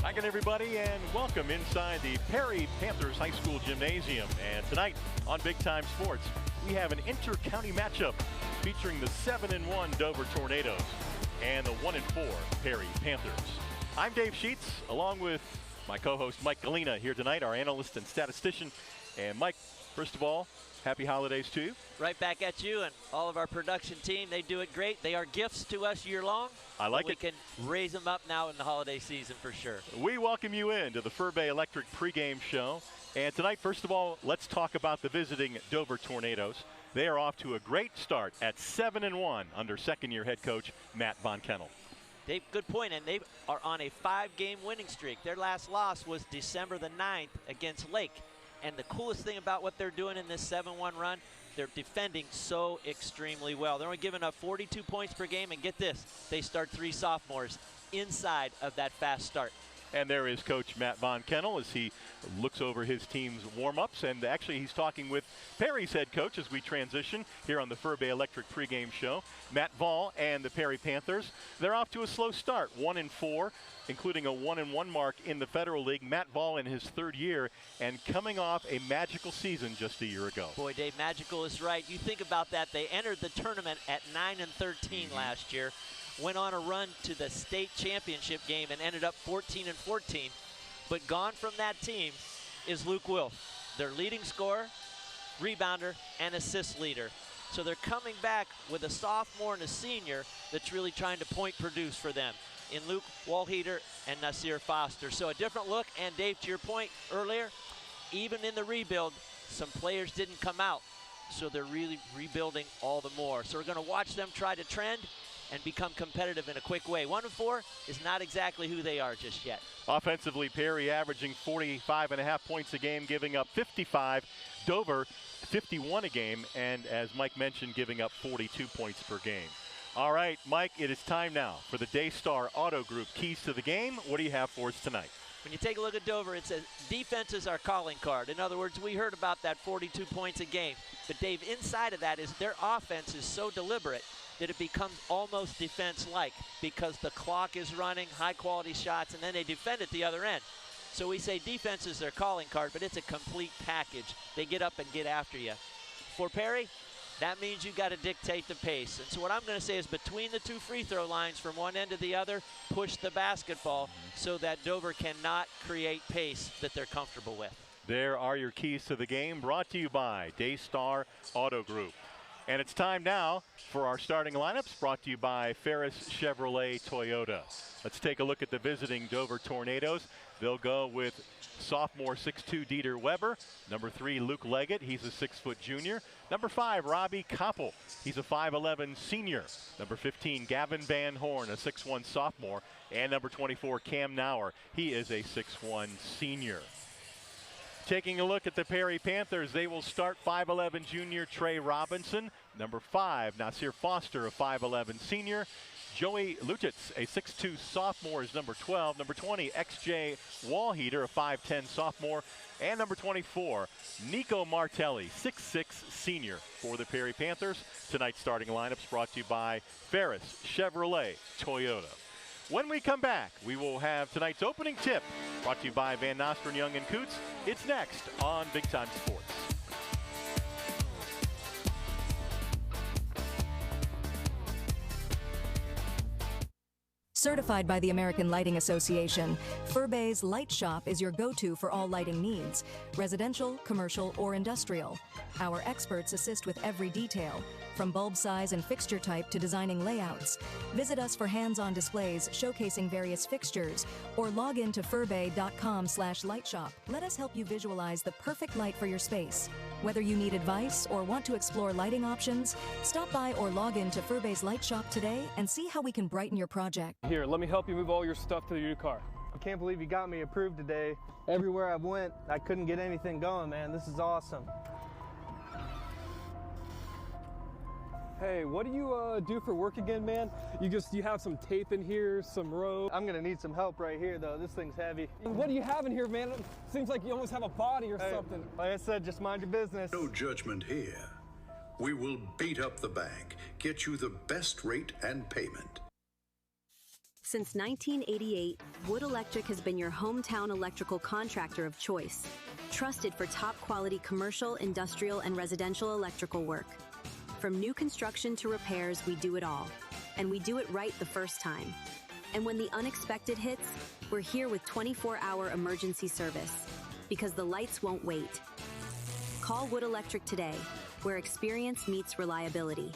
Hi again, everybody, and welcome inside the Perry Panthers High School Gymnasium. And tonight on Big Time Sports, we have an inter-county matchup featuring the 7-1 Dover Tornadoes and the 1-4 Perry Panthers. I'm Dave Sheets, along with my co-host Mike Galena here tonight, our analyst and statistician. And Mike, first of all, happy holidays to you. Right back at you and all of our production team. They do it great. They are gifts to us year long. I like it. We can raise them up now in the holiday season for sure. We welcome you into the Fur-Bay Electric pregame show. And tonight, first of all, let's talk about the visiting Dover Tornadoes. They are off to a great start at 7-1 under second-year head coach Matt Von Kennel. Dave, good point, and they are on a 5-game winning streak. Their last loss was December the 9th against Lake. And the coolest thing about what they're doing in this 7-1 run, they're defending so extremely well. They're only giving up 42 points per game, and get this, they start 3 sophomores inside of that fast start. And there is Coach Matt Von Kennel as he looks over his team's warm-ups. And actually, he's talking with Perry's head coach as we transition here on the Fur-Bay Electric pregame show. Matt Vall and the Perry Panthers, they're off to a slow start, 1-4, including a 1-1 mark in the Federal League. Matt Vall in his third year and coming off a magical season just a year ago. Boy, Dave, magical is right. You think about that. They entered the tournament at 9-13 last year. Went on a run to the state championship game and ended up 14-14. But gone from that team is Luke Wilf, their leading scorer, rebounder, and assist leader. So they're coming back with a sophomore and a senior that's really trying to point produce for them in Luke Walheater and Nasir Foster. So a different look, and Dave, to your point earlier, even in the rebuild, some players didn't come out. So they're really rebuilding all the more. So we're going to watch them try to trend and become competitive in a quick way. 1-4 is not exactly who they are just yet. Offensively, Perry averaging 45.5 points a game, giving up 55. Dover, 51 a game, and as Mike mentioned, giving up 42 points per game. All right, Mike, it is time now for the Daystar Auto Group Keys to the Game. What do you have for us tonight? When you take a look at Dover, it says defense is our calling card. In other words, we heard about that 42 points a game. But Dave, inside of that is their offense is so deliberate that it becomes almost defense-like because the clock is running, high-quality shots, and then they defend at the other end. So we say defense is their calling card, but it's a complete package. They get up and get after you. For Perry, that means you got to dictate the pace. And so what I'm going to say is between the 2 free throw lines from one end to the other, push the basketball so that Dover cannot create pace that they're comfortable with. There are your keys to the game, brought to you by Daystar Auto Group. And it's time now for our starting lineups, brought to you by Ferris Chevrolet Toyota. Let's take a look at the visiting Dover Tornadoes. They'll go with sophomore 6'2" Dieter Weber. Number 3, Luke Leggett. He's a 6-foot junior. Number 5, Robbie Koppel. He's a 5'11" senior. Number 15, Gavin Van Horn, a 6'1" sophomore. And number 24, Cam Nauer. He is a 6'1" senior. Taking a look at the Perry Panthers, they will start 5'11" junior Trey Robinson. Number 5, Nasir Foster, a 5'11" senior. Joey Lutitz, a 6'2" sophomore, is number 12. Number 20, XJ Walheater, a 5'10" sophomore. And number 24, Nico Martelli, 6'6" senior for the Perry Panthers. Tonight's starting lineups brought to you by Ferris Chevrolet Toyota. When we come back, we will have tonight's opening tip brought to you by Van Nostrand, Young & Coots. It's next on Big Time Sports. Certified by the American Lighting Association, Fur-Bay's Light Shop is your go-to for all lighting needs, residential, commercial, or industrial. Our experts assist with every detail, from bulb size and fixture type to designing layouts. Visit us for hands-on displays showcasing various fixtures, or log in to furbay.com/lightshop. Let us help you visualize the perfect light for your space. Whether you need advice or want to explore lighting options, stop by or log in to Fur-Bay's Light Shop today and see how we can brighten your project. Here, let me help you move all your stuff to your car. I can't believe you got me approved today. Everywhere I went, I couldn't get anything going, man. This is awesome. Hey, what do you do for work again, man? You have some tape in here, some rope. I'm gonna need some help right here, though. This thing's heavy. What do you have in here, man? It seems like you almost have a body or something. Like I said, just mind your business. No judgment here. We will beat up the bank, get you the best rate and payment. Since 1988, Wood Electric has been your hometown electrical contractor of choice, trusted for top quality commercial, industrial, and residential electrical work. From new construction to repairs, we do it all. And we do it right the first time. And when the unexpected hits, we're here with 24-hour emergency service, because the lights won't wait. Call Wood Electric today, where experience meets reliability.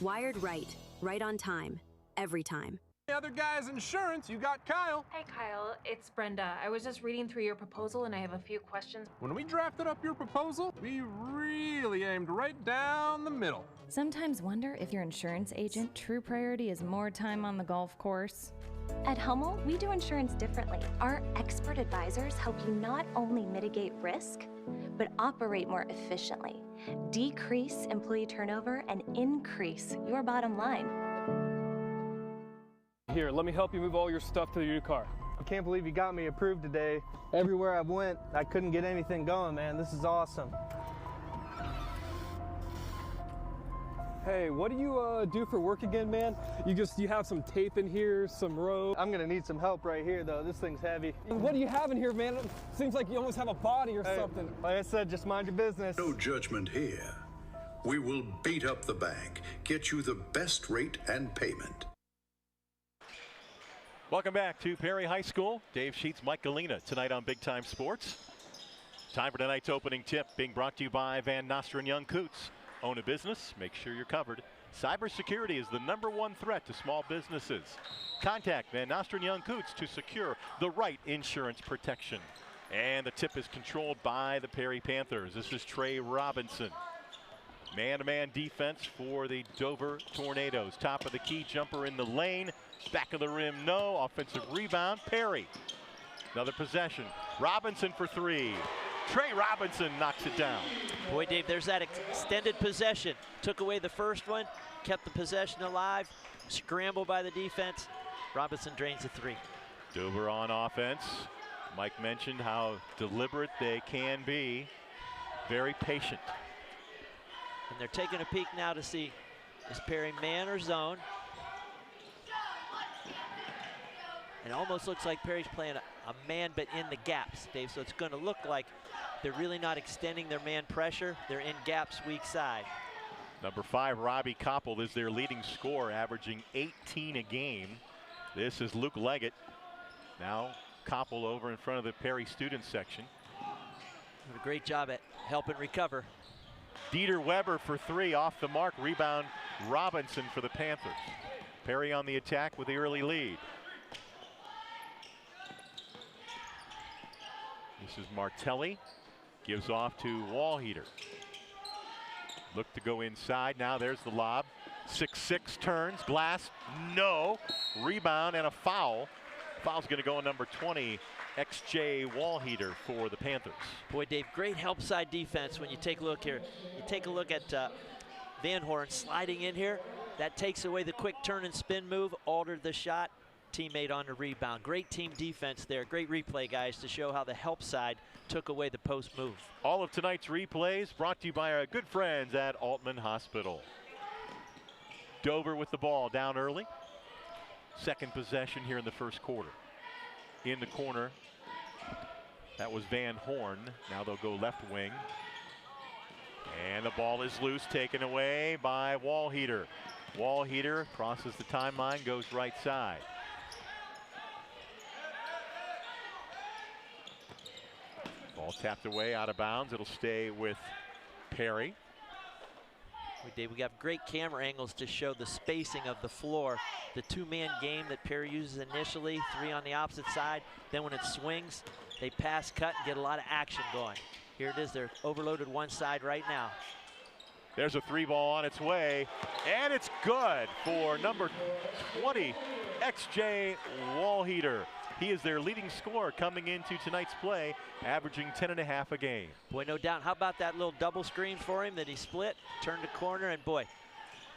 Wired right, right on time, every time. The other guy's insurance, you got Kyle. Hey Kyle, it's Brenda. I was just reading through your proposal and I have a few questions. When we drafted up your proposal, we really aimed right down the middle. Sometimes wonder if your insurance agent true priority is more time on the golf course. At Hummel, we do insurance differently. Our expert advisors help you not only mitigate risk, but operate more efficiently, decrease employee turnover, and increase your bottom line. Here, let me help you move all your stuff to your new car. I can't believe you got me approved today. Everywhere I went, I couldn't get anything going, man. This is awesome. Hey, what do you do for work again, man? You have some tape in here, some rope. I'm gonna need some help right here, though. This thing's heavy. What do you have in here, man? It seems like you almost have a body or something. Like I said, just mind your business. No judgment here. We will beat up the bank, get you the best rate and payment. Welcome back to Perry High School. Dave Sheets, Mike Galena tonight on Big Time Sports. Time for tonight's opening tip, being brought to you by Van Nostrand Young Coots. Own a business, make sure you're covered. Cybersecurity is the #1 threat to small businesses. Contact Van Nostrand Young Coots to secure the right insurance protection. And the tip is controlled by the Perry Panthers. This is Trey Robinson. Man-to-man defense for the Dover Tornadoes. Top of the key, jumper in the lane. Back of the rim, no. Offensive rebound, Perry. Another possession. Robinson for three. Trey Robinson knocks it down. Boy, Dave, there's that extended possession. Took away the first one, kept the possession alive. Scramble by the defense. Robinson drains the three. Dover on offense. Mike mentioned how deliberate they can be. Very patient. And they're taking a peek now to see, is Perry man or zone? And it almost looks like Perry's playing a man, but in the gaps, Dave. So it's going to look like they're really not extending their man pressure. They're in gaps weak side. Number 5, Robbie Koppel is their leading scorer, averaging 18 a game. This is Luke Leggett. Now Koppel over in front of the Perry student section. Did a great job at helping recover. Dieter Weber for three, off the mark. Rebound Robinson for the Panthers. Perry on the attack with the early lead. This is Martelli. Gives off to Wallheater. Look to go inside. Now there's the lob. 6-6 turns. Glass. No. Rebound and a foul. Foul's going to go on number 20, XJ Wallheater for the Panthers. Boy, Dave, great help side defense when you take a look here. You take a look at Van Horn sliding in here. That takes away the quick turn and spin move, altered the shot. Teammate on the rebound. Great team defense there. Great replay, guys, to show how the help side took away the post move. All of tonight's replays brought to you by our good friends at Altman Hospital. Dover with the ball down early. Second possession here in the first quarter. In the corner, that was Van Horn. Now they'll go left wing. And the ball is loose, taken away by Wallheater. Wallheater crosses the timeline, goes right side. Ball tapped away, out of bounds. It'll stay with Perry. We got great camera angles to show the spacing of the floor. The two-man game that Perry uses initially, three on the opposite side. Then when it swings, they pass, cut, and get a lot of action going. Here it is, they're overloaded one side right now. There's a three ball on its way, and it's good for number 20, XJ Wallheater. He is their leading scorer coming into tonight's play, averaging 10.5 a game. Boy, no doubt. How about that little double screen for him that he split, turned the corner, and boy,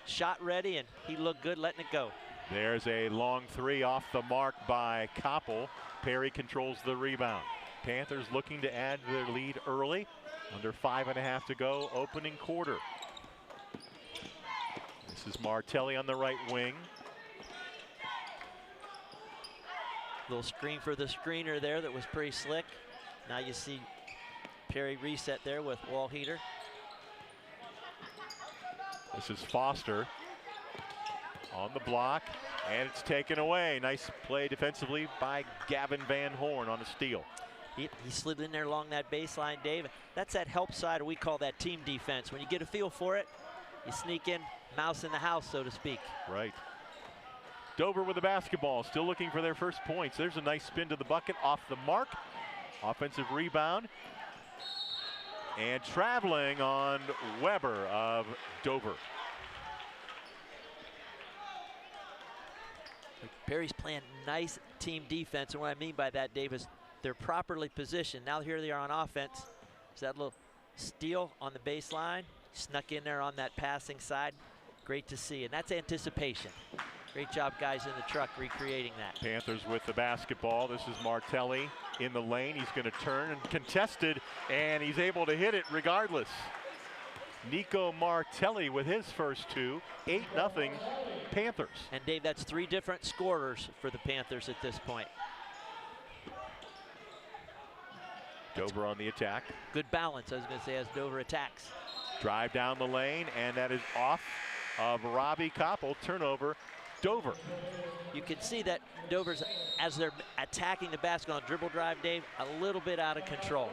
shot ready, and he looked good letting it go. There's a long three off the mark by Koppel. Perry controls the rebound. Panthers looking to add to their lead early. Under 5.5 to go, opening quarter. This is Martelli on the right wing. Little screen for the screener there that was pretty slick. Now you see Perry reset there with wall heater. This is Foster on the block, and it's taken away. Nice play defensively by Gavin Van Horn on a steal. He slid in there along that baseline, Dave. That's that help side, or we call that team defense. When you get a feel for it, you sneak in, mouse in the house, so to speak. Right. Dover with the basketball, still looking for their first points. There's a nice spin to the bucket, off the mark. Offensive rebound. And traveling on Weber of Dover. Perry's playing nice team defense, and what I mean by that, Dave, is they're properly positioned. Now here they are on offense. There's that little steal on the baseline. Snuck in there on that passing side. Great to see, and that's anticipation. Great job, guys, in the truck recreating that. Panthers with the basketball. This is Martelli in the lane. He's going to turn and contested, and he's able to hit it regardless. Nico Martelli with his first two. 8-0 Panthers. And Dave, that's 3 different scorers for the Panthers at this point. Dover on the attack. Good balance, I was going to say, as Dover attacks. Drive down the lane, and that is off of Robbie Koppel. Turnover, Dover. You can see that Dover's, as they're attacking the basket on a dribble drive, Dave, a little bit out of control.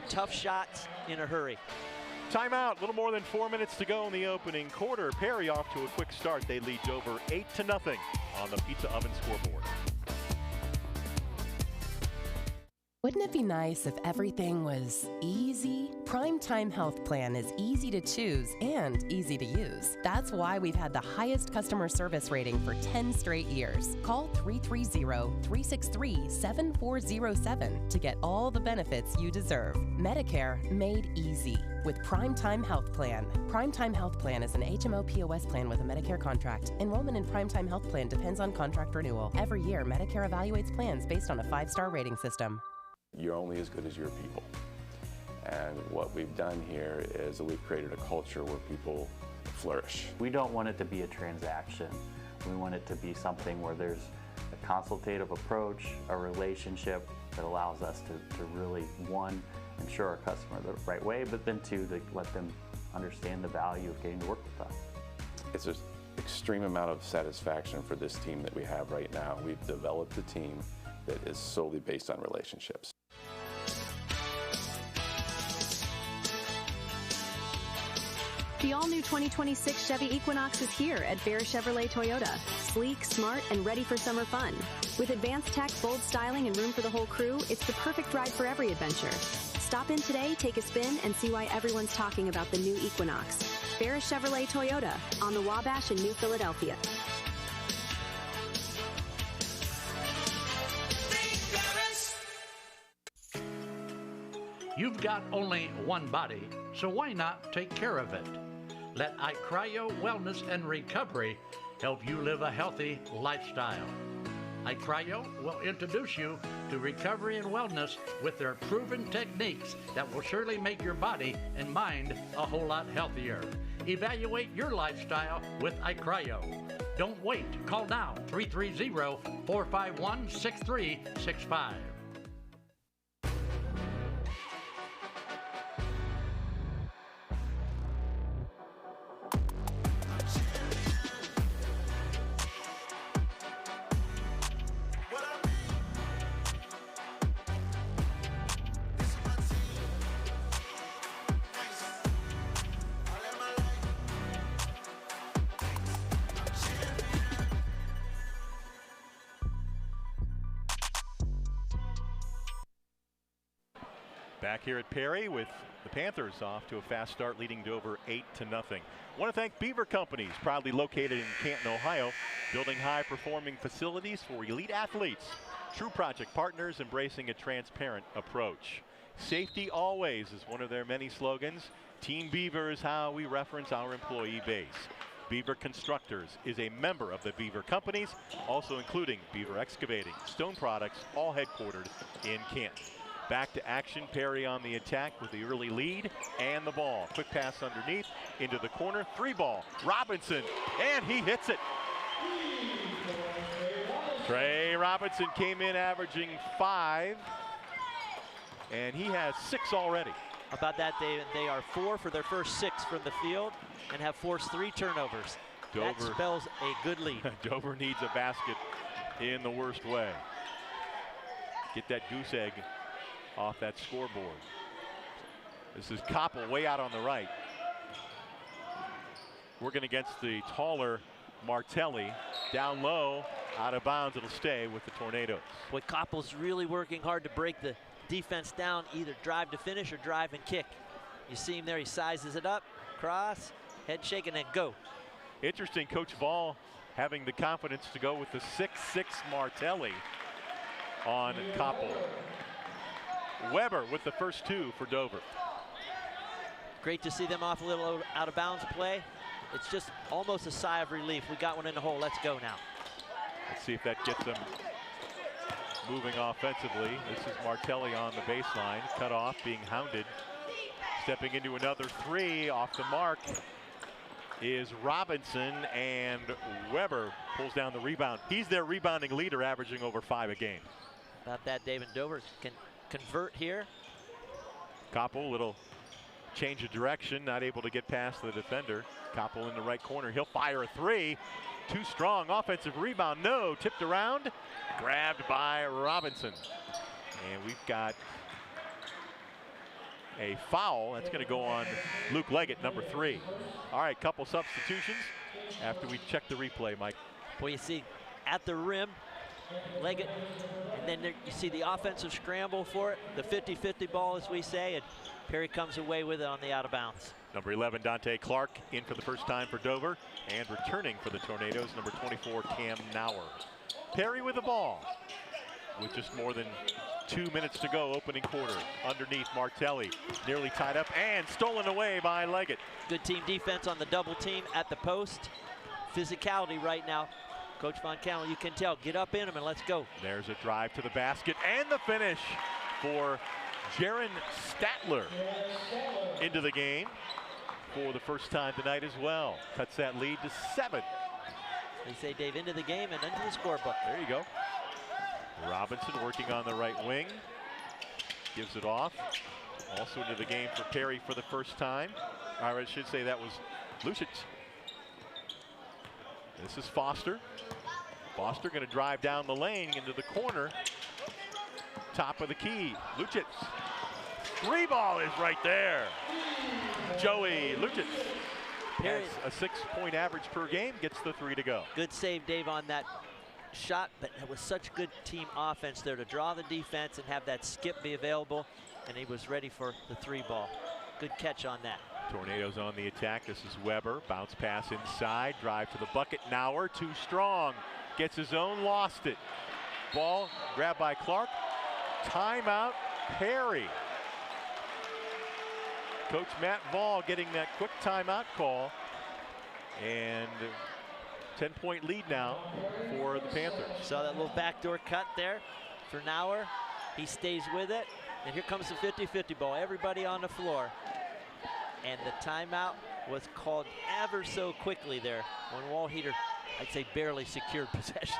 Tough shots in a hurry. Timeout, a little more than 4 minutes to go in the opening quarter. Perry off to a quick start. They lead Dover 8-0 on the Pizza Oven scoreboard. Wouldn't it be nice if everything was easy? Primetime Health Plan is easy to choose and easy to use. That's why we've had the highest customer service rating for 10 straight years. Call 330-363-7407 to get all the benefits you deserve. Medicare made easy with Primetime Health Plan. Primetime Health Plan is an HMO POS plan with a Medicare contract. Enrollment in Primetime Health Plan depends on contract renewal. Every year, Medicare evaluates plans based on a 5-star rating system. You're only as good as your people. And what we've done here is that we've created a culture where people flourish. We don't want it to be a transaction. We want it to be something where there's a consultative approach, a relationship that allows us to really, one, ensure our customer the right way, but then two, to let them understand the value of getting to work with us. It's an extreme amount of satisfaction for this team that we have right now. We've developed a team that is solely based on relationships. The all-new 2026 Chevy Equinox is here at Bear Chevrolet Toyota. Sleek, smart, and ready for summer fun. With advanced tech, bold styling, and room for the whole crew, it's the perfect ride for every adventure. Stop in today, take a spin, and see why everyone's talking about the new Equinox. Bear Chevrolet Toyota on the Wabash in New Philadelphia. You've got only one body, so why not take care of it? Let iCryo Wellness and Recovery help you live a healthy lifestyle. iCryo will introduce you to recovery and wellness with their proven techniques that will surely make your body and mind a whole lot healthier. Evaluate your lifestyle with iCryo. Don't wait. Call now, 330-451-6365. Back here at Perry with the Panthers off to a fast start, leading Dover 8-0. Want to thank Beaver Companies, proudly located in Canton, Ohio, building high-performing facilities for elite athletes. True project partners embracing a transparent approach. Safety always is one of their many slogans. Team Beaver is how we reference our employee base. Beaver Constructors is a member of the Beaver Companies, also including Beaver Excavating, Stone Products, all headquartered in Canton. back to action. Perry on the attack with the early lead and the ball. Quick pass underneath into the corner. 3-ball. Robinson, and he hits it. Trey Robinson came in averaging 5, and he has 6 already. How about that, David? They are 4 for their first 6 from the field and have forced 3 turnovers. That spells a good lead. Dover needs a basket in the worst way. Get that goose egg off that scoreboard. This is Koppel way out on the right. Working against the taller Martelli. Down low, out of bounds, it'll stay with the Tornadoes. Boy, Koppel's really working hard to break the defense down, either drive to finish or drive and kick. You see him there, he sizes it up, cross, head shake, and then go. Interesting, Coach Vall having the confidence to go with the 6'6" Martelli on Koppel. Weber with the first 2 for Dover. Great to see them off a little out of bounds play. It's just almost a sigh of relief. We got one in the hole, let's go now. Let's see if that gets them moving offensively. This is Martelli on the baseline, cut off, being hounded. Stepping into another 3 off the mark is Robinson, and Weber pulls down the rebound. He's their rebounding leader, averaging over 5 a game. About that, David. Dover can convert here. Koppel, little change of direction, not able to get past the defender. Koppel in the right corner, he'll fire a 3. Too strong, offensive rebound, no, tipped around, grabbed by Robinson. And we've got a foul. That's going to go on Luke Leggett, number 3. All right, couple substitutions after we check the replay, Mike. Well, you see at the rim, Leggett, and then there, you see the offensive scramble for it, the 50-50 ball, as we say, and Perry comes away with it on the out of bounds. Number 11, Dante Clark, in for the first time for Dover, and returning for the Tornadoes, number 24, Cam Nauer. Perry with the ball, with just more than 2 minutes to go, opening quarter. Underneath Martelli, nearly tied up and stolen away by Leggett. Good team defense on the double team at the post. Physicality right now. Coach Von Cannell, you can tell, get up in them and let's go. There's a drive to the basket and the finish for Jaron Statler into the game for the first time tonight as well. Cuts that lead to 7. They say, Dave, into the game and into the scorebook. There you go. Robinson working on the right wing. Gives it off. Also into the game for Perry for the first time. I should say that was Lucic. This is Foster. Foster going to drive down the lane into the corner. Top of the key. Lucic. 3-ball is right there. Joey Lucic has a 6-point average per game, gets the 3 to go. Good save, Dave, on that shot, but it was such good team offense there to draw the defense and have that skip be available, and he was ready for the 3-ball. Good catch on that. Tornadoes on the attack. This is Weber. Bounce pass inside. Drive to the bucket. Nauer too strong. Gets his own, lost it. Ball grabbed by Clark. Timeout, Perry. Coach Matt Vall getting that quick timeout call. And 10-point lead now for the Panthers. Saw that little backdoor cut there for Nauer. He stays with it. And here comes the 50-50 ball. Everybody on the floor. And the timeout was called ever so quickly there when Wallheater, I'd say, barely secured possession.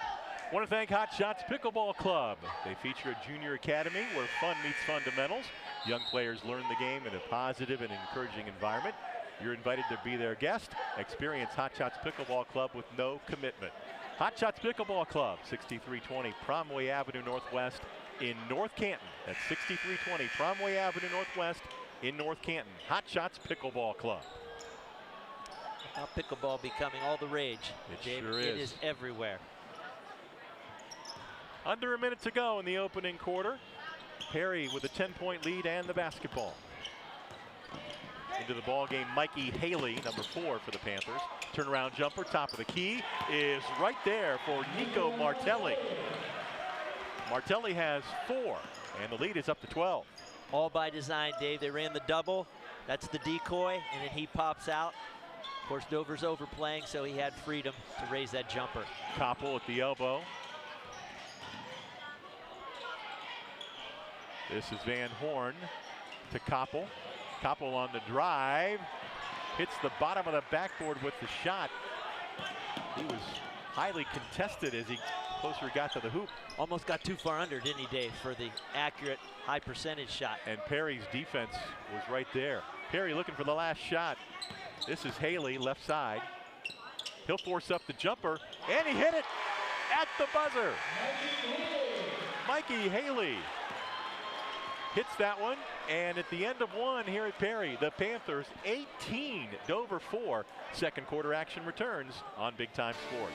Want to thank Hot Shots Pickleball Club. They feature a junior academy where fun meets fundamentals. Young players learn the game in a positive and encouraging environment. You're invited to be their guest. Experience Hot Shots Pickleball Club with no commitment. Hot Shots Pickleball Club, 6320 Promway Avenue Northwest in North Canton. That's 6320 Promway Avenue Northwest in North Canton. Hot Shots Pickleball Club. Now pickleball becoming all the rage. It sure is. It is everywhere. Under a minute to go in the opening quarter. Perry with a 10-point lead and the basketball. Into the ball game, Mikey Haley, number 4 for the Panthers. Turnaround jumper, top of the key, is right there for Nico Martelli. Martelli has 4, and the lead is up to 12. All by design, Dave. They ran the double. That's the decoy, and then he pops out. Of course, Dover's overplaying, so he had freedom to raise that jumper. Koppel at the elbow. This is Van Horn to Koppel. Koppel on the drive. Hits the bottom of the backboard with the shot. He was highly contested as he closer got to the hoop. Almost got too far under, didn't he, Dave, for the accurate, high percentage shot. And Perry's defense was right there. Perry looking for the last shot. This is Haley, left side. He'll force up the jumper, and he hit it at the buzzer. Mikey Haley hits that one, and at the end of one here at Perry, the Panthers 18, Dover 4. Second quarter action returns on Big Time Sports.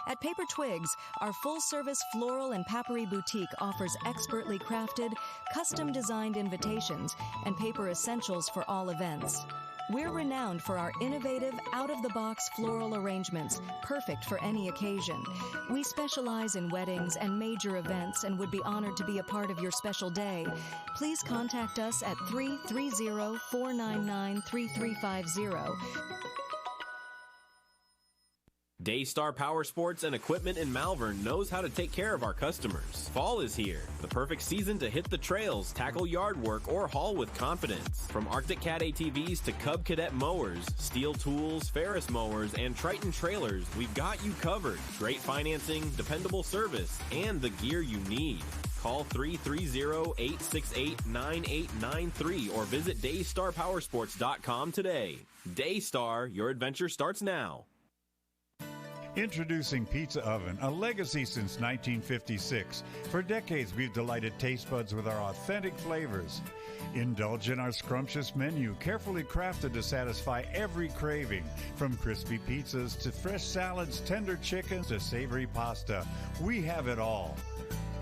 At Paper Twigs, our full-service floral and papery boutique offers expertly crafted, custom-designed invitations and paper essentials for all events. We're renowned for our innovative, out-of-the-box floral arrangements, perfect for any occasion. We specialize in weddings and major events and would be honored to be a part of your special day. Please contact us at 330-499-3350. Daystar Power Sports and Equipment in Malvern knows how to take care of our customers. Fall is here, the perfect season to hit the trails, tackle yard work, or haul with confidence. From Arctic Cat ATVs to Cub Cadet mowers, Steel tools, Ferris mowers, and Triton trailers, we've got you covered. Great financing, dependable service, and the gear you need. Call 330-868-9893 or visit DaystarPowersports.com today. Daystar, your adventure starts now. Introducing Pizza Oven, a legacy since 1956. For decades, we've delighted taste buds with our authentic flavors. Indulge in our scrumptious menu, carefully crafted to satisfy every craving. From crispy pizzas to fresh salads, tender chickens to savory pasta, we have it all.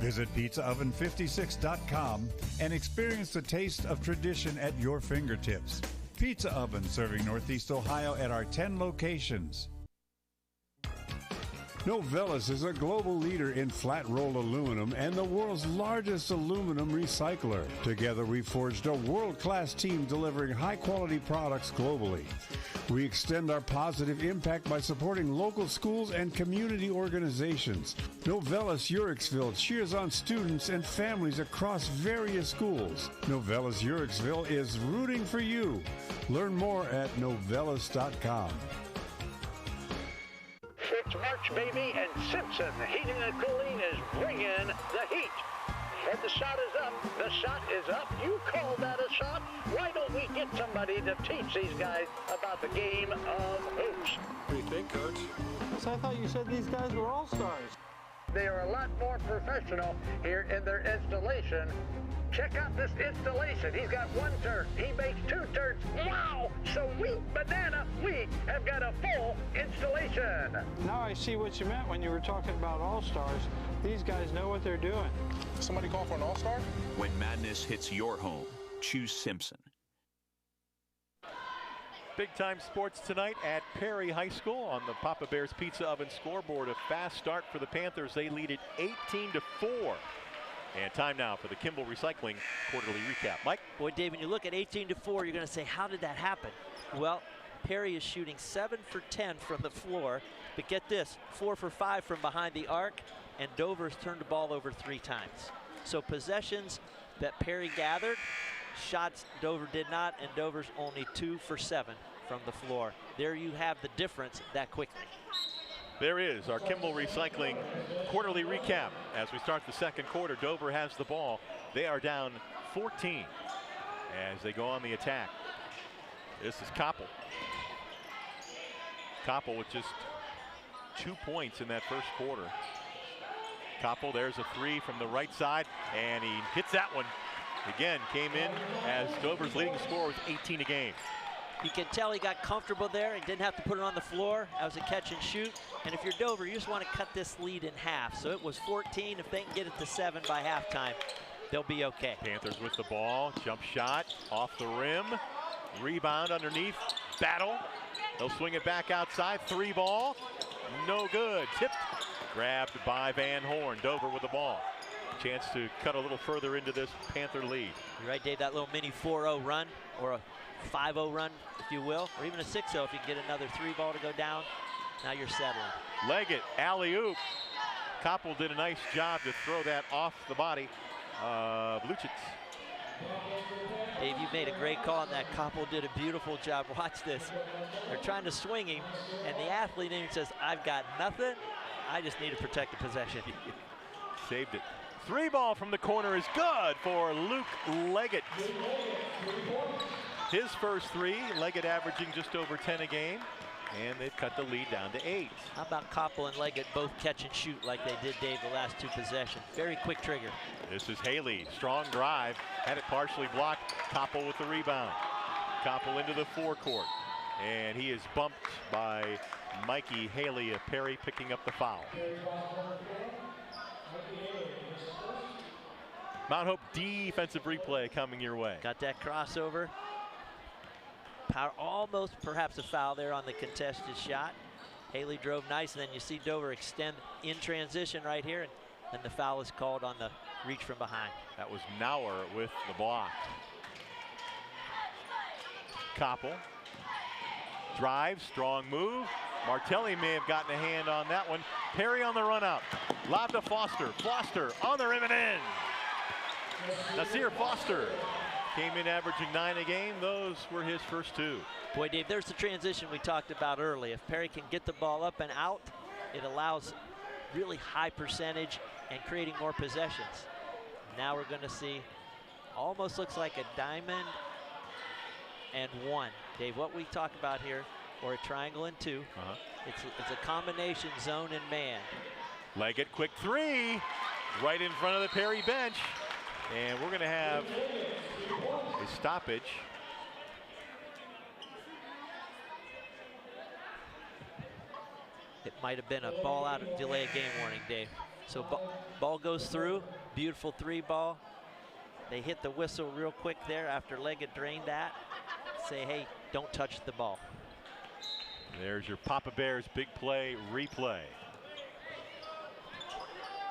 Visit PizzaOven56.com and experience the taste of tradition at your fingertips. Pizza Oven, serving Northeast Ohio at our 10 locations. Novellus is a global leader in flat-rolled aluminum and the world's largest aluminum recycler. Together, we forged a world-class team delivering high-quality products globally. We extend our positive impact by supporting local schools and community organizations. Novellus Uricksville cheers on students and families across various schools. Novellus Uricksville is rooting for you. Learn more at novellus.com. It's March, baby, and Simpson Heating and Cooling is bringing the heat. And the shot is up. The shot is up. You call that a shot? Why don't we get somebody to teach these guys about the game of hoops? What do you think, Coach? I thought you said these guys were all-stars. They are a lot more professional here in their installation. Check out this installation. He's got one turn. He makes two turns. Wow! Sweet banana. We have got a full installation. Now I see what you meant when you were talking about all-stars. These guys know what they're doing. Somebody call for an all-star? When madness hits your home, choose Simpson. Big Time Sports tonight at Perry High School on the Papa Bear's Pizza Oven scoreboard. A fast start for the Panthers. They lead it 18-4. And time now for the Kimball Recycling quarterly recap. Mike? Boy, Dave, when you look at 18-4, you're going to say, how did that happen? Well, Perry is shooting 7 for 10 from the floor. But get this, 4 for 5 from behind the arc. And Dover's turned the ball over 3 times. So possessions that Perry gathered, shots Dover did not, and Dover's only 2 for 7 from the floor. There you have the difference that quickly. There is our Kimball Recycling quarterly recap. As we start the second quarter, Dover has the ball. They are down 14 as they go on the attack. This is Koppel. Koppel with just 2 points in that first quarter. Koppel, there's a 3 from the right side, and he hits that one. Again, came in as Dover's leading scorer with 18 a game. You can tell he got comfortable there and didn't have to put it on the floor. That was a catch and shoot. And if you're Dover, you just want to cut this lead in half. So it was 14. If they can get it to 7 by halftime, they'll be okay. Panthers with the ball. Jump shot off the rim. Rebound underneath. Battle. They'll swing it back outside. 3 ball. No good. Tipped. Grabbed by Van Horn. Dover with the ball. Chance to cut a little further into this Panther lead. You're right, Dave, that little mini 4-0 run, or a 5-0 run, if you will, or even a 6-0 if you can get another 3 ball to go down. Now you're settling. Leggett, alley-oop. Koppel did a nice job to throw that off the body of Lucic. Dave, you made a great call on that. Koppel did a beautiful job. Watch this. They're trying to swing him, and the athlete in him says, I've got nothing. I just need to protect the possession. Saved it. 3 ball from the corner is good for Luke Leggett. His first 3, Leggett averaging just over 10 a game, and they've cut the lead down to 8. How about Koppel and Leggett both catch and shoot like they did, Dave, the last 2 possessions? Very quick trigger. This is Haley, strong drive, had it partially blocked. Koppel with the rebound. Koppel into the forecourt, and he is bumped by Mikey Haley. Perry picking up the foul. Mount Hope defensive replay coming your way. Got that crossover. Power, almost perhaps a foul there on the contested shot. Haley drove nice, and then you see Dover extend in transition right here, and the foul is called on the reach from behind. That was Nauer with the block. Koppel drive, strong move. Martelli may have gotten a hand on that one. Perry on the run out. Lob to Foster. Foster on the rim and in. Nasir Foster came in averaging 9 a game. Those were his first 2. Boy, Dave, there's the transition we talked about early. If Perry can get the ball up and out, it allows really high percentage and creating more possessions. Now we're going to see, almost looks like a diamond and 1. Dave, what we talk about here, or a triangle and 2. It's a combination zone and man. Leggett, quick 3, right in front of the Perry bench. And we're going to have a stoppage. It might have been a ball out of delay of game warning, Dave. So ball goes through, beautiful 3 ball. They hit the whistle real quick there after Leggett drained that. Say, hey, don't touch the ball. There's your Papa Bears big play replay.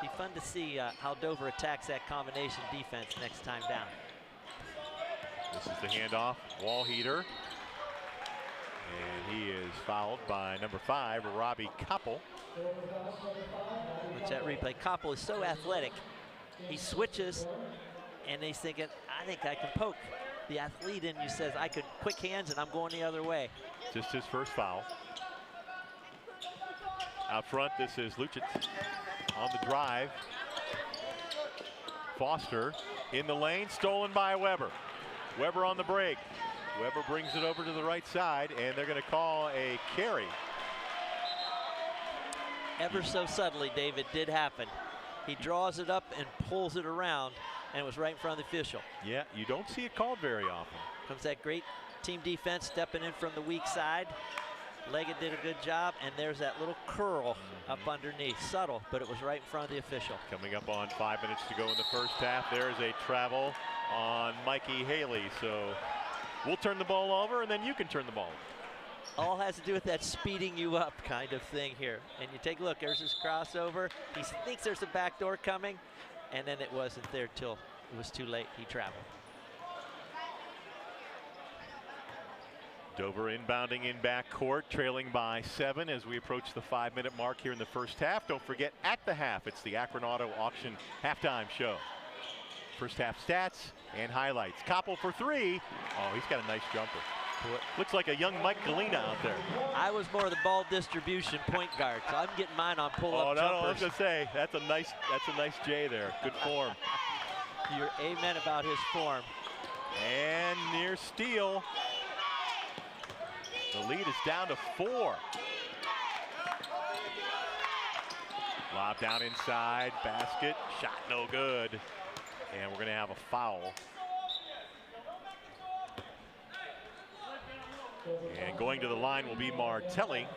Be fun to see how Dover attacks that combination defense next time down. This is the handoff, wall heater. And he is fouled by number 5, Robbie Koppel. Watch that replay. Koppel is so athletic. He switches, and he's thinking, I think I can poke. The athlete in you says, I could quick hands, and I'm going the other way. Just his first foul. Out front, this is Lucic on the drive. Foster in the lane, stolen by Weber. Weber on the break. Weber brings it over to the right side, and they're going to call a carry. Ever so subtly, David, did happen. He draws it up and pulls it around, and it was right in front of the official. Yeah, you don't see it called very often. Comes that great team defense stepping in from the weak side. Leggett did a good job, and there's that little curl up underneath. Subtle, but it was right in front of the official. Coming up on 5 minutes to go in the first half. There's a travel on Mikey Haley. So we'll turn the ball over, and then you can turn the ball over. All has to do with that speeding you up kind of thing here. And you take a look, there's his crossover. He thinks there's a backdoor coming, and then it wasn't there till it was too late. He traveled. Dover inbounding in backcourt, trailing by 7 as we approach the 5-minute mark here in the first half. Don't forget, at the half, it's the Akron Auto Auction halftime show. First half stats and highlights. Koppel for 3. Oh, he's got a nice jumper. Looks like a young Mike Galena out there. I was more of the ball distribution point guard, so I'm getting mine on pull-up jumpers. I was gonna say that's a nice J there. Good form. You're amen about his form. And near steal. The lead is down to 4. Lob down inside, basket, shot no good. And we're gonna have a foul. And going to the line will be Martelli.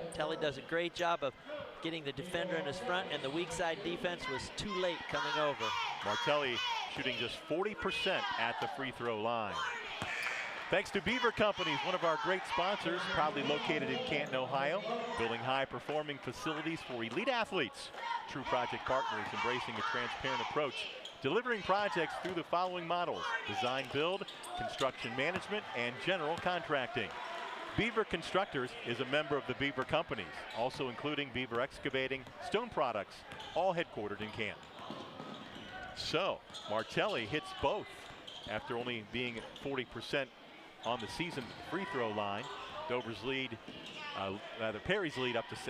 Martelli does a great job of getting the defender in his front, and the weak side defense was too late coming over. Martelli shooting just 40% at the free throw line. Thanks to Beaver Companies, one of our great sponsors, proudly located in Canton, Ohio, building high-performing facilities for elite athletes. True project partners embracing a transparent approach, delivering projects through the following models: design build, construction management, and general contracting. Beaver Constructors is a member of the Beaver Companies, also including Beaver Excavating, Stone Products, all headquartered in Canton. So, Martelli hits both after only being at 40% on the season free throw line. Dover's lead, Perry's lead up to 6.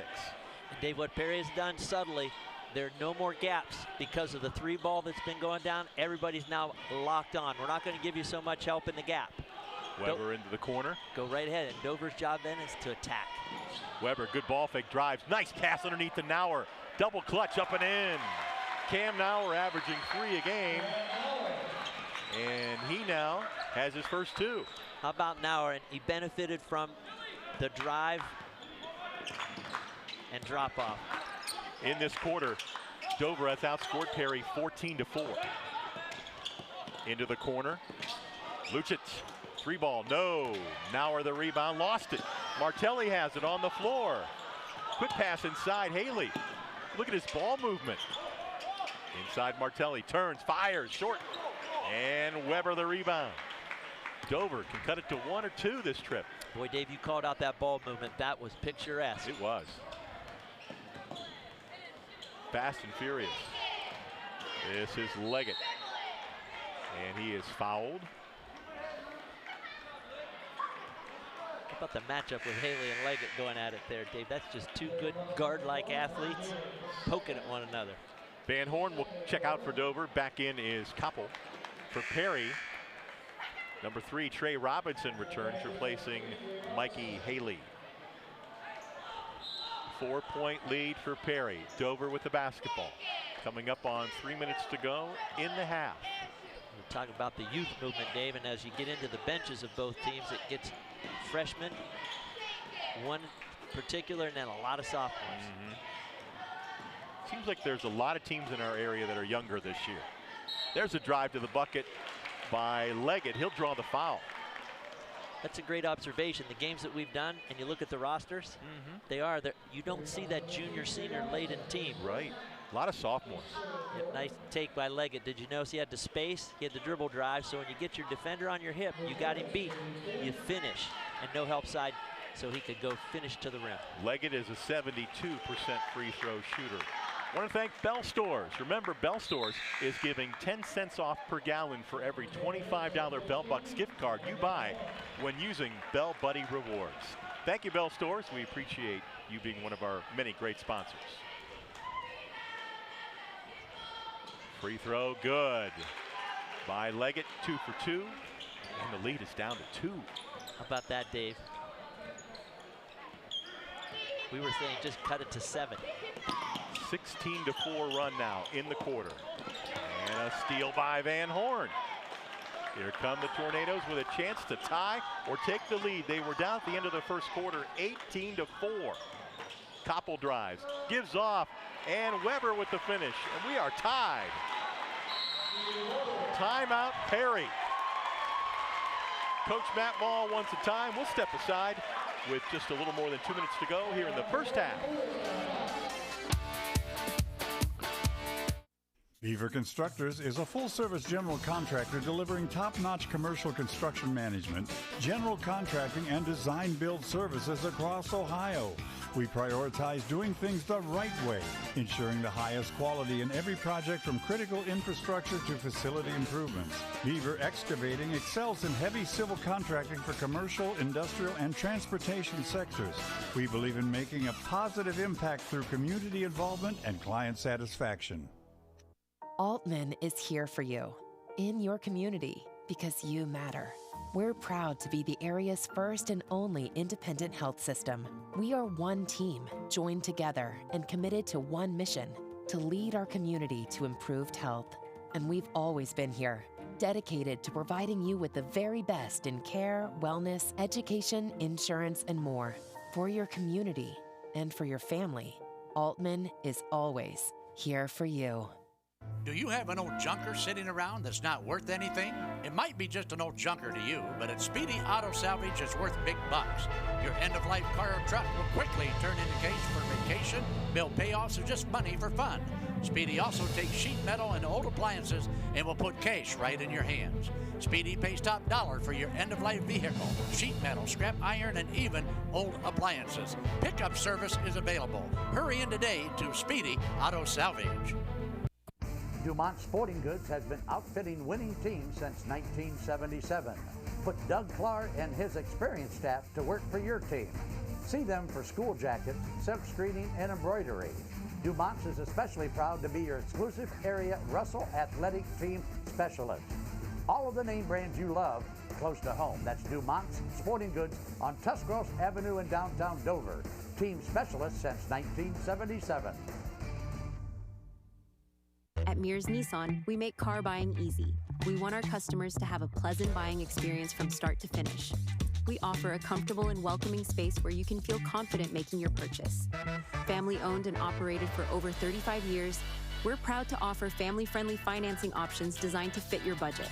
And Dave, what Perry has done subtly, there are no more gaps because of the 3 ball that's been going down. Everybody's now locked on. We're not going to give you so much help in the gap. Weber into the corner. Go right ahead, and Dover's job then is to attack. Weber, good ball fake, drives. Nice pass underneath to Nauer. Double clutch up and in. Cam Nauer averaging 3 a game. And he now has his first 2. How about Nauer? And he benefited from the drive and drop off. In this quarter, Dover has outscored Perry 14-4. Into the corner. Lucic, 3 ball, no. Nauer the rebound, lost it. Martelli has it on the floor. Quick pass inside, Haley. Look at his ball movement. Inside Martelli, turns, fires, short. And Weber the rebound. Dover can cut it to 1 or 2 this trip. Boy, Dave, you called out that ball movement. That was picturesque. It was. Fast and furious. This is Leggett. And he is fouled. How about the matchup with Haley and Leggett going at it there, Dave? That's just 2 good guard-like athletes poking at one another. Van Horn will check out for Dover. Back in is Koppel. For Perry, number 3, Trey Robinson returns, replacing Mikey Haley. 4-point lead for Perry. Dover with the basketball. Coming up on 3 minutes to go in the half. We're talking about the youth movement, Dave, and as you get into the benches of both teams, it gets freshmen, one particular, and then a lot of sophomores. Seems like there's a lot of teams in our area that are younger this year. There's a drive to the bucket by Leggett. He'll draw the foul. That's a great observation. The games that we've done, and you look at the rosters, they are there. You don't see that junior, senior laden team. Right. A lot of sophomores. Yep, nice take by Leggett. Did you notice he had the space? He had the dribble drive. So when you get your defender on your hip, you got him beat. You finish, and no help side, so he could go finish to the rim. Leggett is a 72% free throw shooter. I want to thank Bell Stores. Remember, Bell Stores is giving 10 cents off per gallon for every $25 Bell Bucks gift card you buy when using Bell Buddy Rewards. Thank you, Bell Stores. We appreciate you being one of our many great sponsors. Free throw, good. By Leggett, 2 for 2. And the lead is down to 2. How about that, Dave? We were saying just cut it to 7. 16-4 run now in the quarter. And a steal by Van Horn. Here come the Tornadoes with a chance to tie or take the lead. They were down at the end of the first quarter, 18-4. Koppel drives, gives off, and Weber with the finish. And we are tied. Timeout, Perry. Coach Matt Ball wants a time. We'll step aside with just a little more than 2 minutes to go here in the first half. Beaver Constructors is a full-service general contractor delivering top-notch commercial construction management, general contracting, and design-build services across Ohio. We prioritize doing things the right way, ensuring the highest quality in every project from critical infrastructure to facility improvements. Beaver Excavating excels in heavy civil contracting for commercial, industrial, and transportation sectors. We believe in making a positive impact through community involvement and client satisfaction. Altman is here for you, in your community, because you matter. We're proud to be the area's first and only independent health system. We are one team, joined together and committed to one mission, to lead our community to improved health. And we've always been here, dedicated to providing you with the very best in care, wellness, education, insurance, and more. For your community and for your family, Altman is always here for you. Do you have an old junker sitting around that's not worth anything? It might be just an old junker to you, but at Speedy Auto Salvage, it's worth big bucks. Your end-of-life car or truck will quickly turn into cash for vacation, bill payoffs, or just money for fun. Speedy also takes sheet metal and old appliances and will put cash right in your hands. Speedy pays top dollar for your end-of-life vehicle, sheet metal, scrap iron, and even old appliances. Pickup service is available. Hurry in today to Speedy Auto Salvage. Dumont Sporting Goods has been outfitting winning teams since 1977. Put Doug Clark and his experienced staff to work for your team. See them for school jackets, silk screening, and embroidery. Dumont's is especially proud to be your exclusive area Russell Athletic Team Specialist. All of the name brands you love close to home. That's Dumont's Sporting Goods on Tuscarawas Avenue in downtown Dover. Team specialist since 1977. At Mears Nissan, we make car buying easy. We want our customers to have a pleasant buying experience from start to finish. We offer a comfortable and welcoming space where you can feel confident making your purchase. Family owned and operated for over 35 years, we're proud to offer family-friendly financing options designed to fit your budget.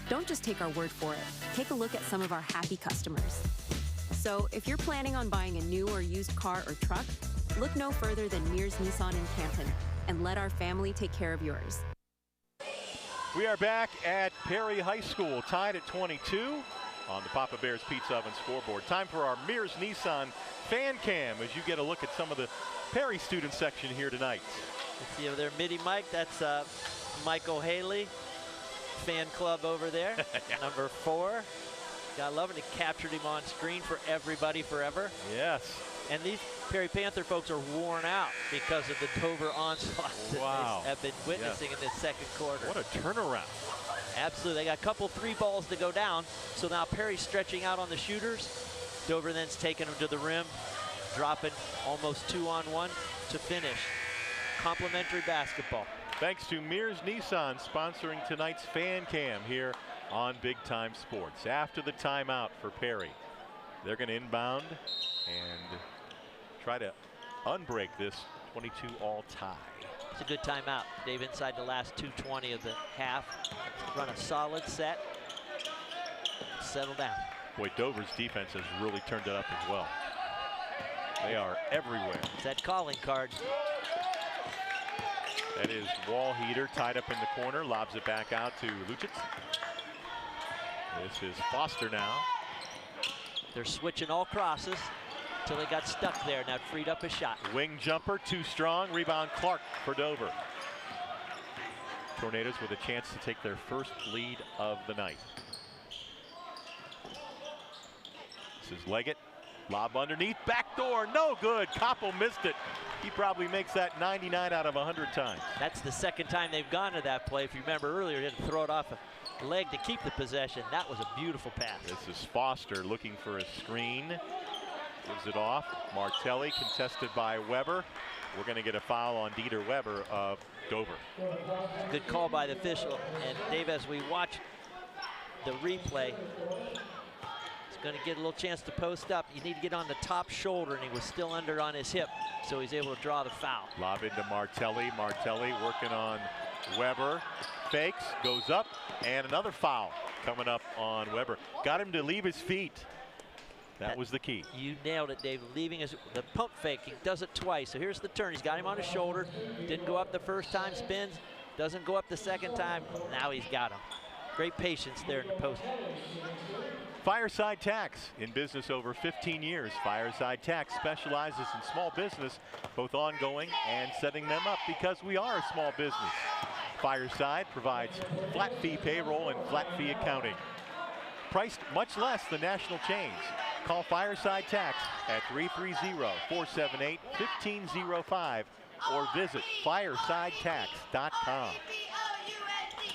Don't just take our word for it. Take a look at some of our happy customers. So if you're planning on buying a new or used car or truck, look no further than Mears Nissan in Canton, and let our family take care of yours. We are back at Perry High School, tied at 22 on the Papa Bears Pizza Oven scoreboard. Time for our Mears Nissan fan cam as you get a look at some of the Perry student section here tonight. You know, their MIDI mic, that's Mike O'Haley, fan club over there, yeah. Number 4. Gotta love it, it captured him on screen for everybody forever. Yes. And these Perry Panther folks are worn out because of the Dover onslaught that they have been witnessing in this second quarter. What a turnaround. Absolutely. They got a couple 3 balls to go down. So now Perry's stretching out on the shooters. Dover then's taking them to the rim, dropping almost 2-on-1 to finish. Complimentary basketball. Thanks to Mears Nissan sponsoring tonight's fan cam here on Big Time Sports. After the timeout for Perry, they're going to inbound and try to unbreak this 22-all tie. It's a good timeout. Dave inside the last 2:20 of the half. Run a solid set. Settle down. Boy, Dover's defense has really turned it up as well. They are everywhere. It's that calling card. That is Wall Heater tied up in the corner. Lobs it back out to Lucic. This is Foster now. They're switching all crosses until they got stuck there, and that freed up a shot. Wing jumper, too strong. Rebound Clark for Dover. Tornadoes with a chance to take their first lead of the night. This is Leggett. Lob underneath, backdoor, no good. Koppel missed it. He probably makes that 99 out of 100 times. That's the second time they've gone to that play. If you remember earlier, he had to throw it off a leg to keep the possession. That was a beautiful pass. This is Foster looking for a screen. Gives it off. Martelli contested by Weber. We're going to get a foul on Dieter Weber of Dover. Good call by the official. And Dave, as we watch the replay, he's going to get a little chance to post up. You need to get on the top shoulder, and he was still under on his hip, so he's able to draw the foul. Lob into Martelli. Martelli working on Weber. Fakes, goes up, and another foul coming up on Weber. Got him to leave his feet. That was the key. You nailed it, Dave. Leaving the pump fake. He does it twice. So here's the turn. He's got him on his shoulder. Didn't go up the first time, spins. Doesn't go up the second time. Now he's got him. Great patience there in the post. Fireside Tax, in business over 15 years. Fireside Tax specializes in small business, both ongoing and setting them up, because we are a small business. Fireside provides flat fee payroll and flat fee accounting. Priced much less than national chains. Call Fireside Tax at 330-478-1505 or visit firesidetax.com.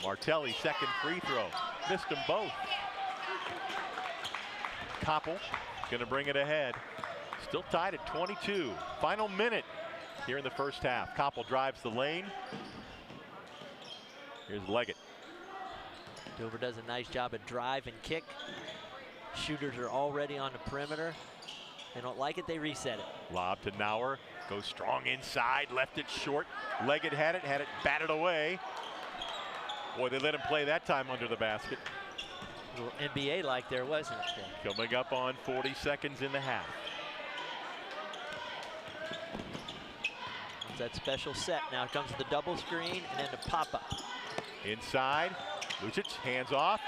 Martelli, second free throw. Missed them both. Koppel going to bring it ahead. Still tied at 22. Final minute here in the first half. Koppel drives the lane. Here's Leggett. Dover does a nice job at drive and kick. Shooters are already on the perimeter. They don't like it, they reset it. Lob to Nauer. Goes strong inside, left it short. Leggett had it batted away. Boy, they let him play that time under the basket. A little NBA-like there, wasn't it? Coming up on 40 seconds in the half. That special set. Now comes the double screen and then the pop-up. Inside, Lucic, hands off.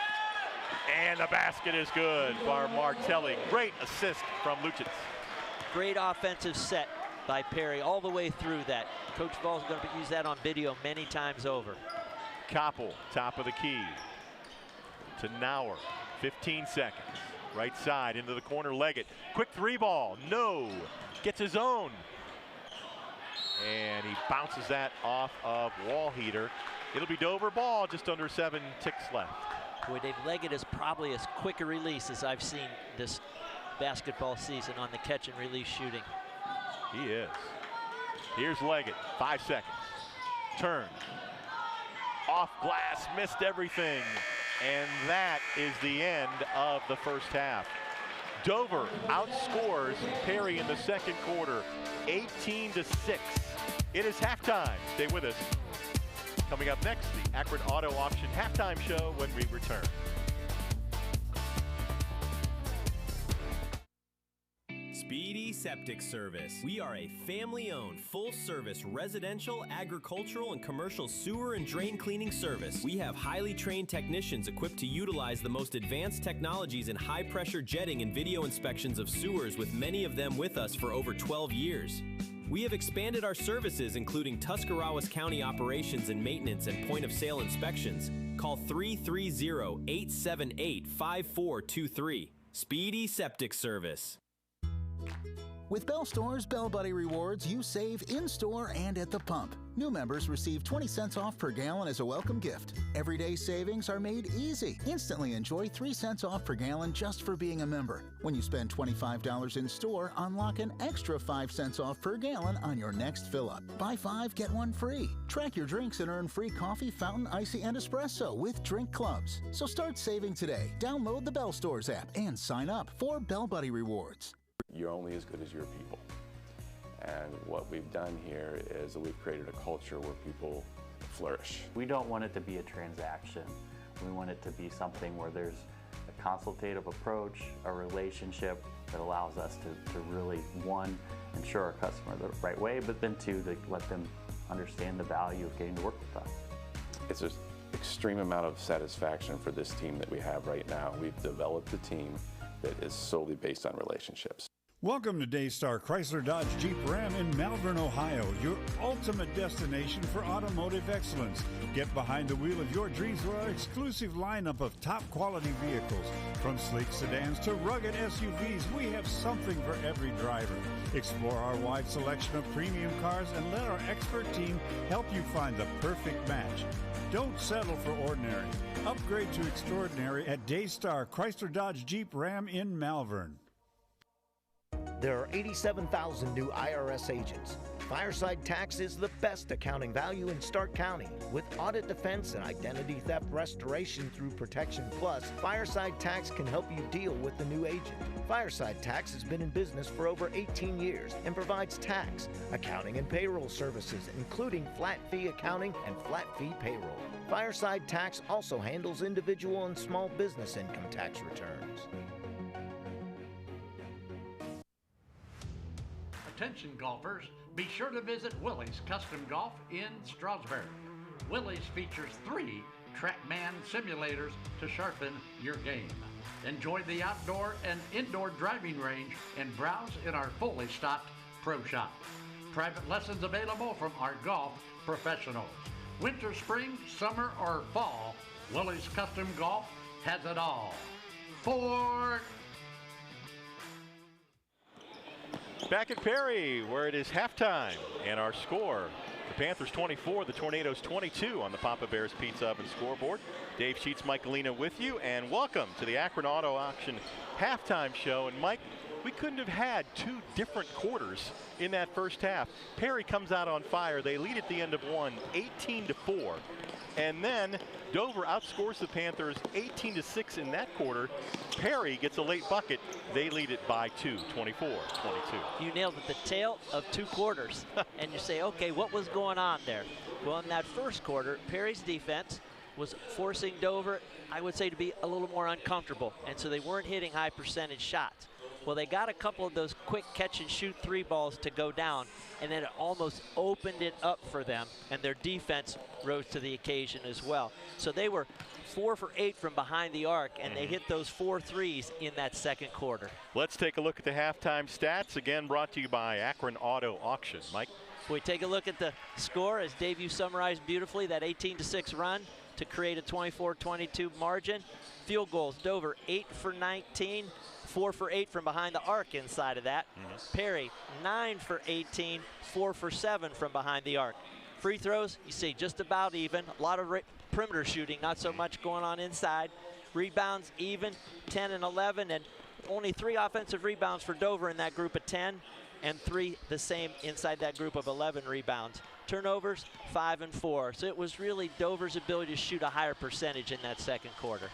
And the basket is good for Martelli. Great assist from Lucic. Great offensive set by Perry all the way through that. Coach Ball's going to use that on video many times over. Koppel, top of the key. To Nauer, 15 seconds. Right side into the corner, Leggett. Quick three ball, no. Gets his own. And he bounces that off of wall heater. It'll be Dover ball, just under 7 ticks left. Boy, Dave, Leggett is probably as quick a release as I've seen this basketball season on the catch and release shooting. He is. Here's Leggett, 5 seconds. Turn. Off glass, missed everything. And that is the end of the first half. Dover outscores Perry in the second quarter, 18-6. It is halftime. Stay with us. Coming up next, the Akron Auto Auction halftime show when we return. Speedy Septic Service. We are a family-owned, full-service residential, agricultural, and commercial sewer and drain cleaning service. We have highly trained technicians equipped to utilize the most advanced technologies in high-pressure jetting and video inspections of sewers, with many of them with us for over 12 years. We have expanded our services, including Tuscarawas County operations and maintenance and point-of-sale inspections. Call 330-878-5423. Speedy Septic Service. With Bell Store's Bell Buddy Rewards, you save in-store and at the pump. New members receive 20 cents off per gallon as a welcome gift. Everyday savings are made easy. Instantly enjoy 3 cents off per gallon just for being a member. When you spend $25 in store, unlock an extra 5 cents off per gallon on your next fill-up. Buy 5, get 1 free. Track your drinks and earn free coffee, fountain, icy, and espresso with drink clubs. So start saving today. Download the Bell Stores app and sign up for Bell Buddy Rewards. You're only as good as your people. And what we've done here is that we've created a culture where people flourish. We don't want it to be a transaction. We want it to be something where there's a consultative approach, a relationship that allows us to really, one, ensure our customer the right way, but then two, to let them understand the value of getting to work with us. It's an extreme amount of satisfaction for this team that we have right now. We've developed a team that is solely based on relationships. Welcome to Daystar Chrysler Dodge Jeep Ram in Malvern, Ohio, your ultimate destination for automotive excellence. Get behind the wheel of your dreams with our exclusive lineup of top quality vehicles. From sleek sedans to rugged SUVs, we have something for every driver. Explore our wide selection of premium cars and let our expert team help you find the perfect match. Don't settle for ordinary. Upgrade to extraordinary at Daystar Chrysler Dodge Jeep Ram in Malvern. There are 87,000 new IRS agents. Fireside Tax is the best accounting value in Stark County. With audit defense and identity theft restoration through Protection Plus, Fireside Tax can help you deal with the new agent. Fireside Tax has been in business for over 18 years and provides tax, accounting, and payroll services, including flat fee accounting and flat fee payroll. Fireside Tax also handles individual and small business income tax returns. Attention golfers, be sure to visit Willie's Custom Golf in Strasburg. Willie's features 3 TrackMan simulators to sharpen your game. Enjoy the outdoor and indoor driving range and browse in our fully stocked pro shop. Private lessons available from our golf professionals. Winter, spring, summer, or fall, Willie's Custom Golf has it all. Back at Perry, where it is halftime, and our score, the Panthers 24, the Tornadoes 22 on the Papa Bears Pizza Oven scoreboard. Dave Sheets, Mike Galena with you, and welcome to the Akron Auto Auction halftime show. And Mike, we couldn't have had 2 different quarters in that first half. Perry comes out on fire. They lead at the end of one, 18-4. And then Dover outscores the Panthers 18-6 in that quarter. Perry gets a late bucket. They lead it by 2, 24-22. You nailed it, the tale of 2 quarters. And you say, okay, what was going on there? Well, in that first quarter, Perry's defense was forcing Dover, I would say, to be a little more uncomfortable. And so they weren't hitting high percentage shots. Well, they got a couple of those quick catch and shoot 3 balls to go down, and then it almost opened it up for them, and their defense rose to the occasion as well. So they were 4 for 8 from behind the arc, and they hit those 4 threes in that second quarter. Let's take a look at the halftime stats, again brought to you by Akron Auto Auction. Mike? We take a look at the score, as Dave, you summarized beautifully, that 18-6 run to create a 24-22 margin. Field goals, Dover 8 for 19. 4 for 8 from behind the arc inside of that. Perry, 9 for 18, 4 for 7 from behind the arc. Free throws, you see just about even. A lot of perimeter shooting, not so much going on inside. Rebounds even, 10 and 11, and only 3 offensive rebounds for Dover in that group of 10, and 3 the same inside that group of 11 rebounds. Turnovers, 5 and 4. So it was really Dover's ability to shoot a higher percentage in that second quarter.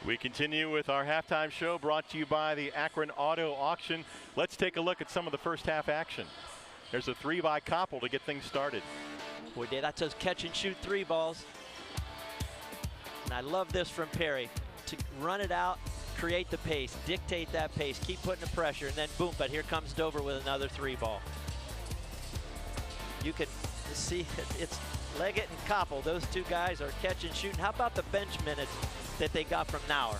We continue with our halftime show brought to you by the Akron Auto Auction. Let's take a look at some of the first half action. There's a 3 by Koppel to get things started. Boy, that's those catch and shoot 3 balls. And I love this from Perry, to run it out, create the pace, dictate that pace, keep putting the pressure, and then boom, but here comes Dover with another 3 ball. You can see it's Leggett and Koppel. Those 2 guys are catch and shooting. How about the bench minutes that they got from Nauer?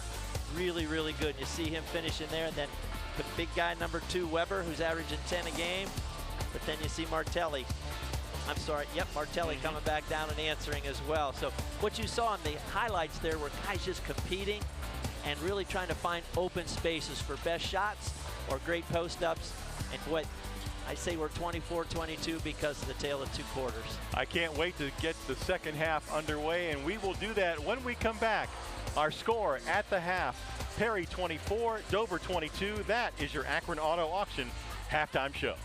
Really, really good. You see him finishing there, and then the big guy, number 2, Weber, who's averaging 10 a game. But then you see Martelli. Martelli coming back down and answering as well. So what you saw in the highlights there were guys just competing and really trying to find open spaces for best shots or great post-ups. And what I say we're 24-22 because of the tale of 2 quarters. I can't wait to get the second half underway, and we will do that when we come back. Our score at the half, Perry 24, Dover 22. That is your Akron Auto Auction halftime show.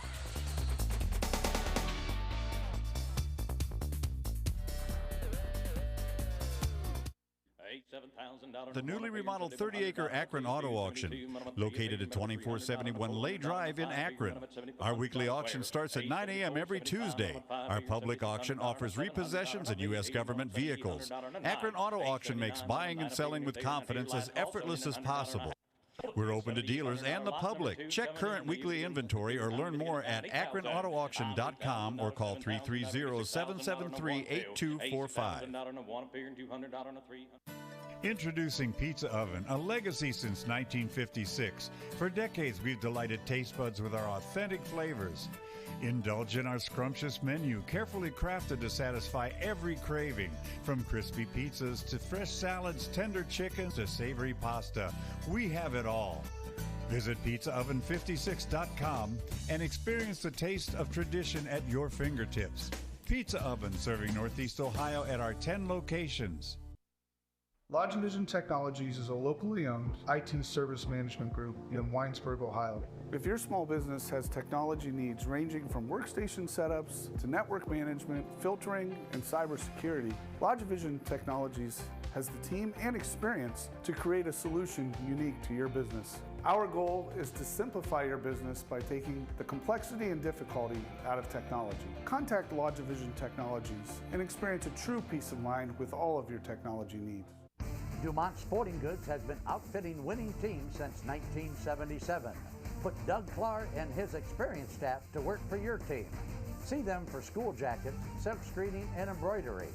The newly remodeled 30-acre Akron Auto Auction, located at 2471 Lay Drive in Akron. Our weekly auction starts at 9 a.m. every Tuesday. Our public auction offers repossessions and U.S. government vehicles. Akron Auto Auction makes buying and selling with confidence as effortless as possible. We're open to dealers and the public. Check current weekly inventory or learn more at akronautauction.com or call 330-773-8245. Introducing Pizza Oven, a legacy since 1956. For decades, we've delighted taste buds with our authentic flavors. Indulge in our scrumptious menu, carefully crafted to satisfy every craving. From crispy pizzas to fresh salads, tender chickens to savory pasta, we have it all. Visit pizzaoven56.com and experience the taste of tradition at your fingertips. Pizza Oven, serving Northeast Ohio at our 10 locations. LodgeVision Technologies is a locally owned IT service management group in Winesburg, Ohio. If your small business has technology needs ranging from workstation setups to network management, filtering, and cybersecurity, LodgeVision Technologies has the team and experience to create a solution unique to your business. Our goal is to simplify your business by taking the complexity and difficulty out of technology. Contact LodgeVision Technologies and experience a true peace of mind with all of your technology needs. Dumont Sporting Goods has been outfitting winning teams since 1977. Put Doug Clark and his experienced staff to work for your team. See them for school jackets, silk screening, and embroidery.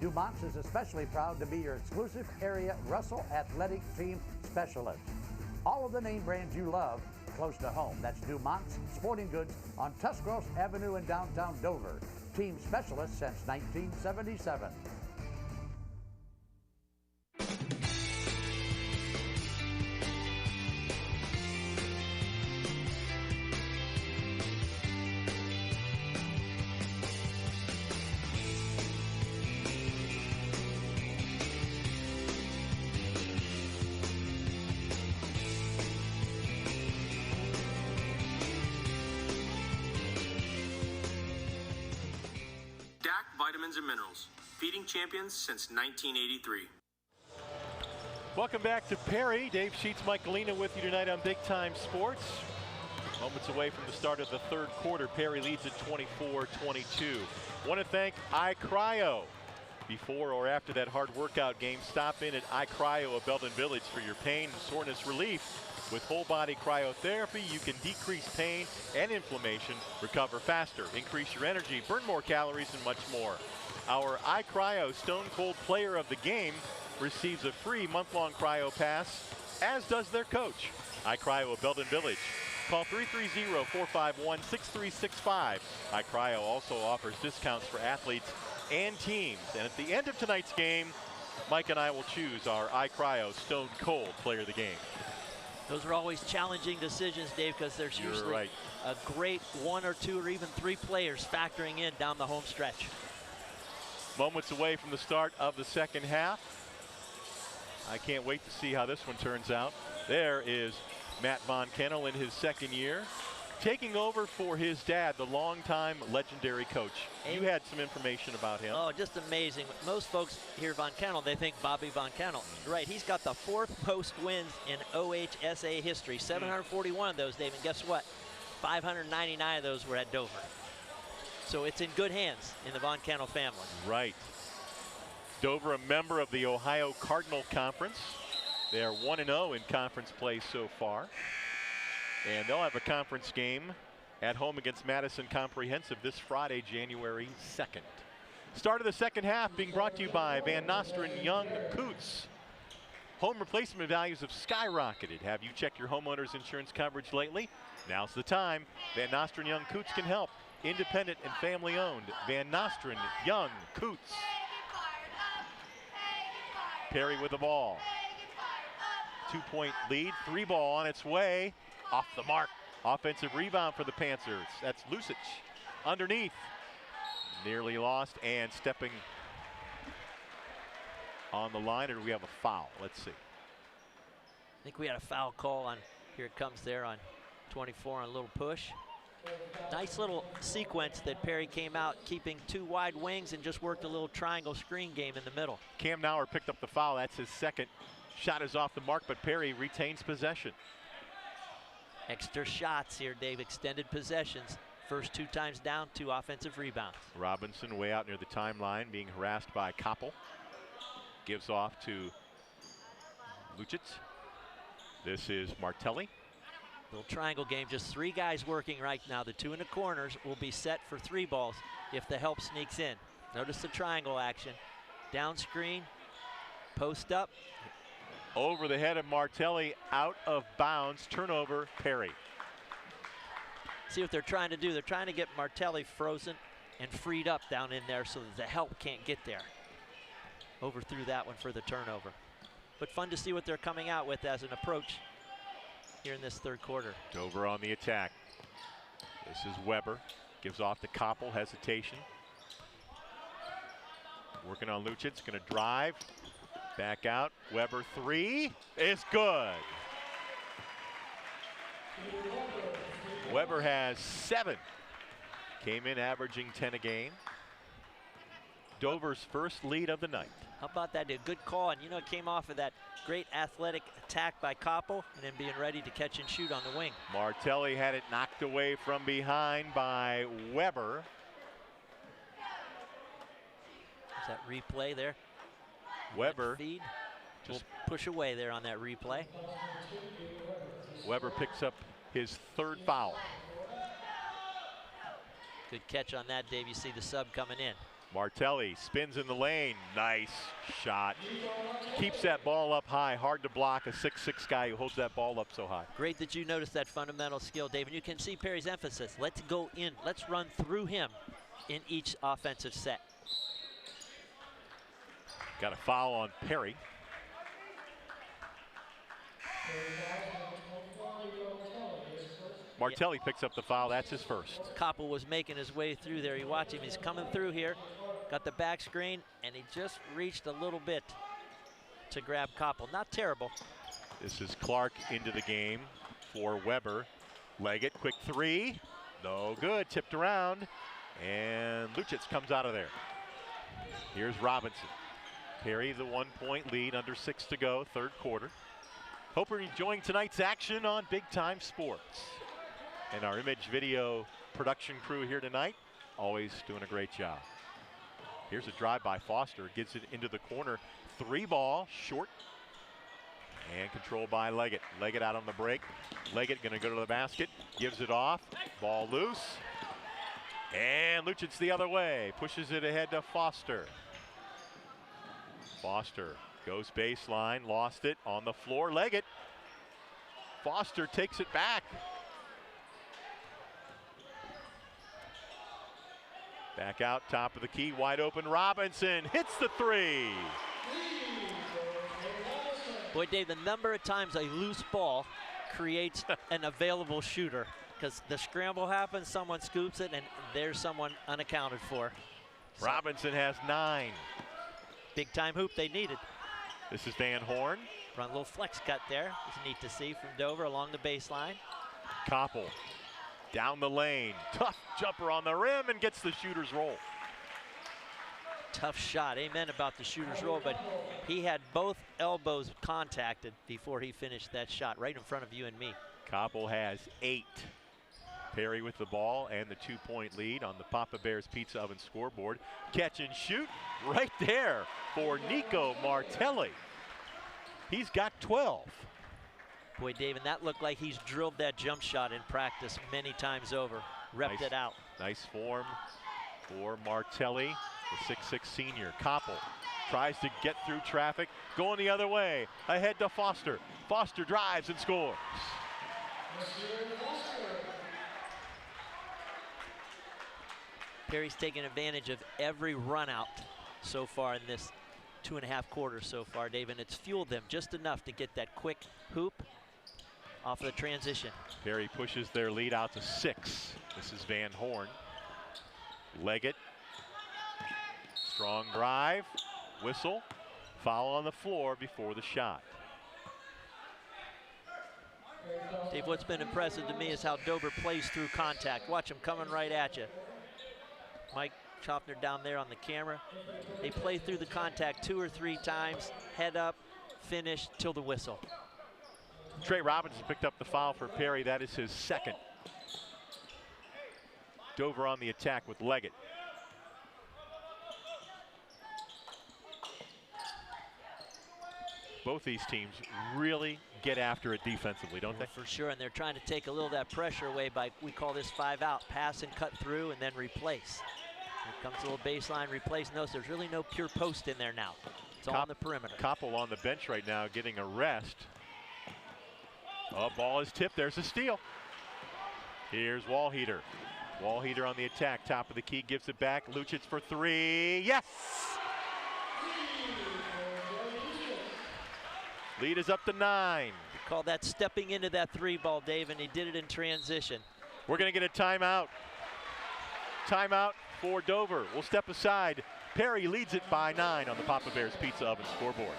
Dumont's is especially proud to be your exclusive area Russell Athletic Team Specialist. All of the name brands you love close to home. That's Dumont's Sporting Goods on Tuscross Avenue in downtown Dover. Team Specialist since 1977. Vitamins and minerals. defeating champions since 1983. Welcome back to Perry. Dave Sheets, Mike Galena with you tonight on Big Time Sports. Moments away from the start of the third quarter. Perry leads at 24-22. Want to thank iCryo. Before or after that hard workout game, stop in at iCryo of Belden Village for your pain and soreness relief. With whole body cryotherapy, you can decrease pain and inflammation, recover faster, increase your energy, burn more calories, and much more. Our iCryo Stone Cold Player of the Game receives a free month-long cryo pass, as does their coach. iCryo of Belden Village. Call 330-451-6365. iCryo also offers discounts for athletes and teams. And at the end of tonight's game, Mike and I will choose our iCryo Stone Cold Player of the Game. Those are always challenging decisions, Dave, because there's usually a great 1 or 2 or even 3 players factoring in down the home stretch. Moments away from the start of the second half. I can't wait to see how this one turns out. There is Matt Von Kennel in his second year, taking over for his dad, the longtime legendary coach. You had some information about him. Oh, just amazing. Most folks hear Von Kennel, they think Bobby Von Kennel. Right, he's got the 4th most wins in OHSA history, 741 of those, Dave, and guess what? 599 of those were at Dover. So it's in good hands in the Von Kennel family. Right. Dover, a member of the Ohio Cardinal Conference. They are 1-0 in conference play so far. And they'll have a conference game at home against Madison Comprehensive this Friday, January 2nd. Start of the second half being brought to you by Van Nostrand Young Coots. Home replacement values have skyrocketed. Have you checked your homeowner's insurance coverage lately? Now's the time. Van Nostrand Young Coots can help. Independent and family owned. Van Nostrand Young Coots. Perry with the ball. 2-point lead, 3 ball on its way. Off the mark. Offensive rebound for the Panthers. That's Lucic. Underneath. Nearly lost and stepping on the line, or do we have a foul? Let's see. I think we had a foul call on, here it comes there on 24 on a little push. Nice little sequence that Perry came out keeping 2 wide wings and just worked a little triangle screen game in the middle. Cam Nauer picked up the foul. That's his second. Shot is off the mark, but Perry retains possession. Extra shots here, Dave. Extended possessions. First 2 times down, 2 offensive rebounds. Robinson way out near the timeline, being harassed by Koppel. Gives off to Lucic. This is Martelli. Little triangle game, just 3 guys working right now. The 2 in the corners will be set for 3 balls if the help sneaks in. Notice the triangle action. Down screen, post up. Over the head of Martelli, out of bounds, turnover, Perry. See what they're trying to do. They're trying to get Martelli frozen and freed up down in there so that the help can't get there. Overthrew that one for the turnover. But fun to see what they're coming out with as an approach here in this third quarter. Dover on the attack. This is Weber. Gives off to Koppel, hesitation. Working on Lucic, gonna drive. Back out, Weber 3 is good. Weber has 7. Came in averaging 10 a game. Dover's first lead of the night. How about that? A good call, and you know, it came off of that great athletic attack by Koppel and then being ready to catch and shoot on the wing. Martelli had it knocked away from behind by Weber. Is that replay there? Weber feed. Just push away there on that replay. Weber picks up his 3rd foul. Good catch on that, Dave. You see the sub coming in. Martelli spins in the lane. Nice shot. Keeps that ball up high. Hard to block a 6'6" guy who holds that ball up so high. Great that you noticed that fundamental skill, Dave. And you can see Perry's emphasis. Let's go in. Let's run through him in each offensive set. Got a foul on Perry. Martelli picks up the foul. That's his first. Koppel was making his way through there. You watch him. He's coming through here. Got the back screen, and he just reached a little bit to grab Koppel. Not terrible. This is Clark into the game for Weber. Leggett, quick 3. No good. Tipped around. And Lucic comes out of there. Here's Robinson. Perry, the 1-point lead, under 6 to go, third quarter. Hope you're enjoying tonight's action on Big Time Sports. And our image video production crew here tonight, always doing a great job. Here's a drive by Foster, gets it into the corner. 3-ball, short, and controlled by Leggett. Leggett out on the break. Leggett gonna go to the basket, gives it off, ball loose. And Lucic's the other way, pushes it ahead to Foster. Foster goes baseline, lost it on the floor. Leggett. Foster takes it back. Back out, top of the key, wide open. Robinson hits the 3. Boy, Dave, the number of times a loose ball creates an available shooter, because the scramble happens, someone scoops it, and there's someone unaccounted for. Robinson has 9. Big time hoop they needed. This is Van Horn. Run a little flex cut there. It's neat to see from Dover along the baseline. Koppel down the lane. Tough jumper on the rim and gets the shooter's roll. Tough shot. Amen about the shooter's roll, but he had both elbows contacted before he finished that shot right in front of you and me. Koppel has 8. Perry with the ball and the 2-point lead on the Papa Bear's Pizza Oven scoreboard. Catch and shoot right there for Nico Martelli. He's got 12. Boy, Dave, and that looked like he's drilled that jump shot in practice many times over. Repped it out. Nice form for Martelli, the 6'6" senior. Koppel tries to get through traffic, going the other way. Ahead to Foster. Foster drives and scores. Perry's taken advantage of every run out so far in this 2.5 quarters so far, Dave, and it's fueled them just enough to get that quick hoop off of the transition. Perry pushes their lead out to 6. This is Van Horn. Leggett. Strong drive. Whistle. Foul on the floor before the shot. Dave, what's been impressive to me is how Dover plays through contact. Watch him coming right at you. Mike Schaffner down there on the camera. They play through the contact 2 or 3 times, head up, finish till the whistle. Trey Robinson picked up the foul for Perry. That is his 2nd. Dover on the attack with Leggett. Both these teams really get after it defensively, don't they? For sure, and they're trying to take a little of that pressure away by, we call this 5 out, pass and cut through and then replace. Here comes a little baseline replace. Notice there's really no pure post in there now. It's all on the perimeter. Koppel on the bench right now getting a rest. Oh, ball is tipped, there's a steal. Here's Wallheater. Wallheater on the attack, top of the key, gives it back. Lucic for 3, yes! Lead is up to 9. We call that stepping into that 3-ball, Dave, and he did it in transition. We're gonna get a timeout. Timeout for Dover. We'll step aside. Perry leads it by 9 on the Papa Bear's Pizza Oven scoreboard.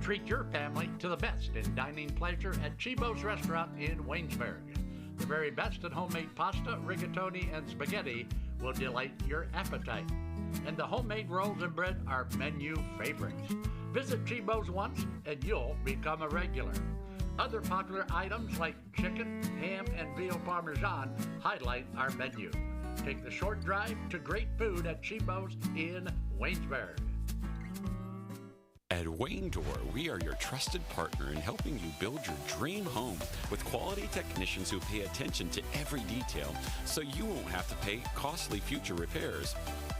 Treat your family to the best in dining pleasure at Chibo's Restaurant in Waynesburg. The very best in homemade pasta, rigatoni, and spaghetti will delight your appetite. And the homemade rolls and bread are menu favorites. Visit Chibo's once and you'll become a regular. Other popular items like chicken, ham, and veal parmesan highlight our menu. Take the short drive to great food at Chibo's in Waynesburg. At Wayne Door, we are your trusted partner in helping you build your dream home with quality technicians who pay attention to every detail so you won't have to pay costly future repairs.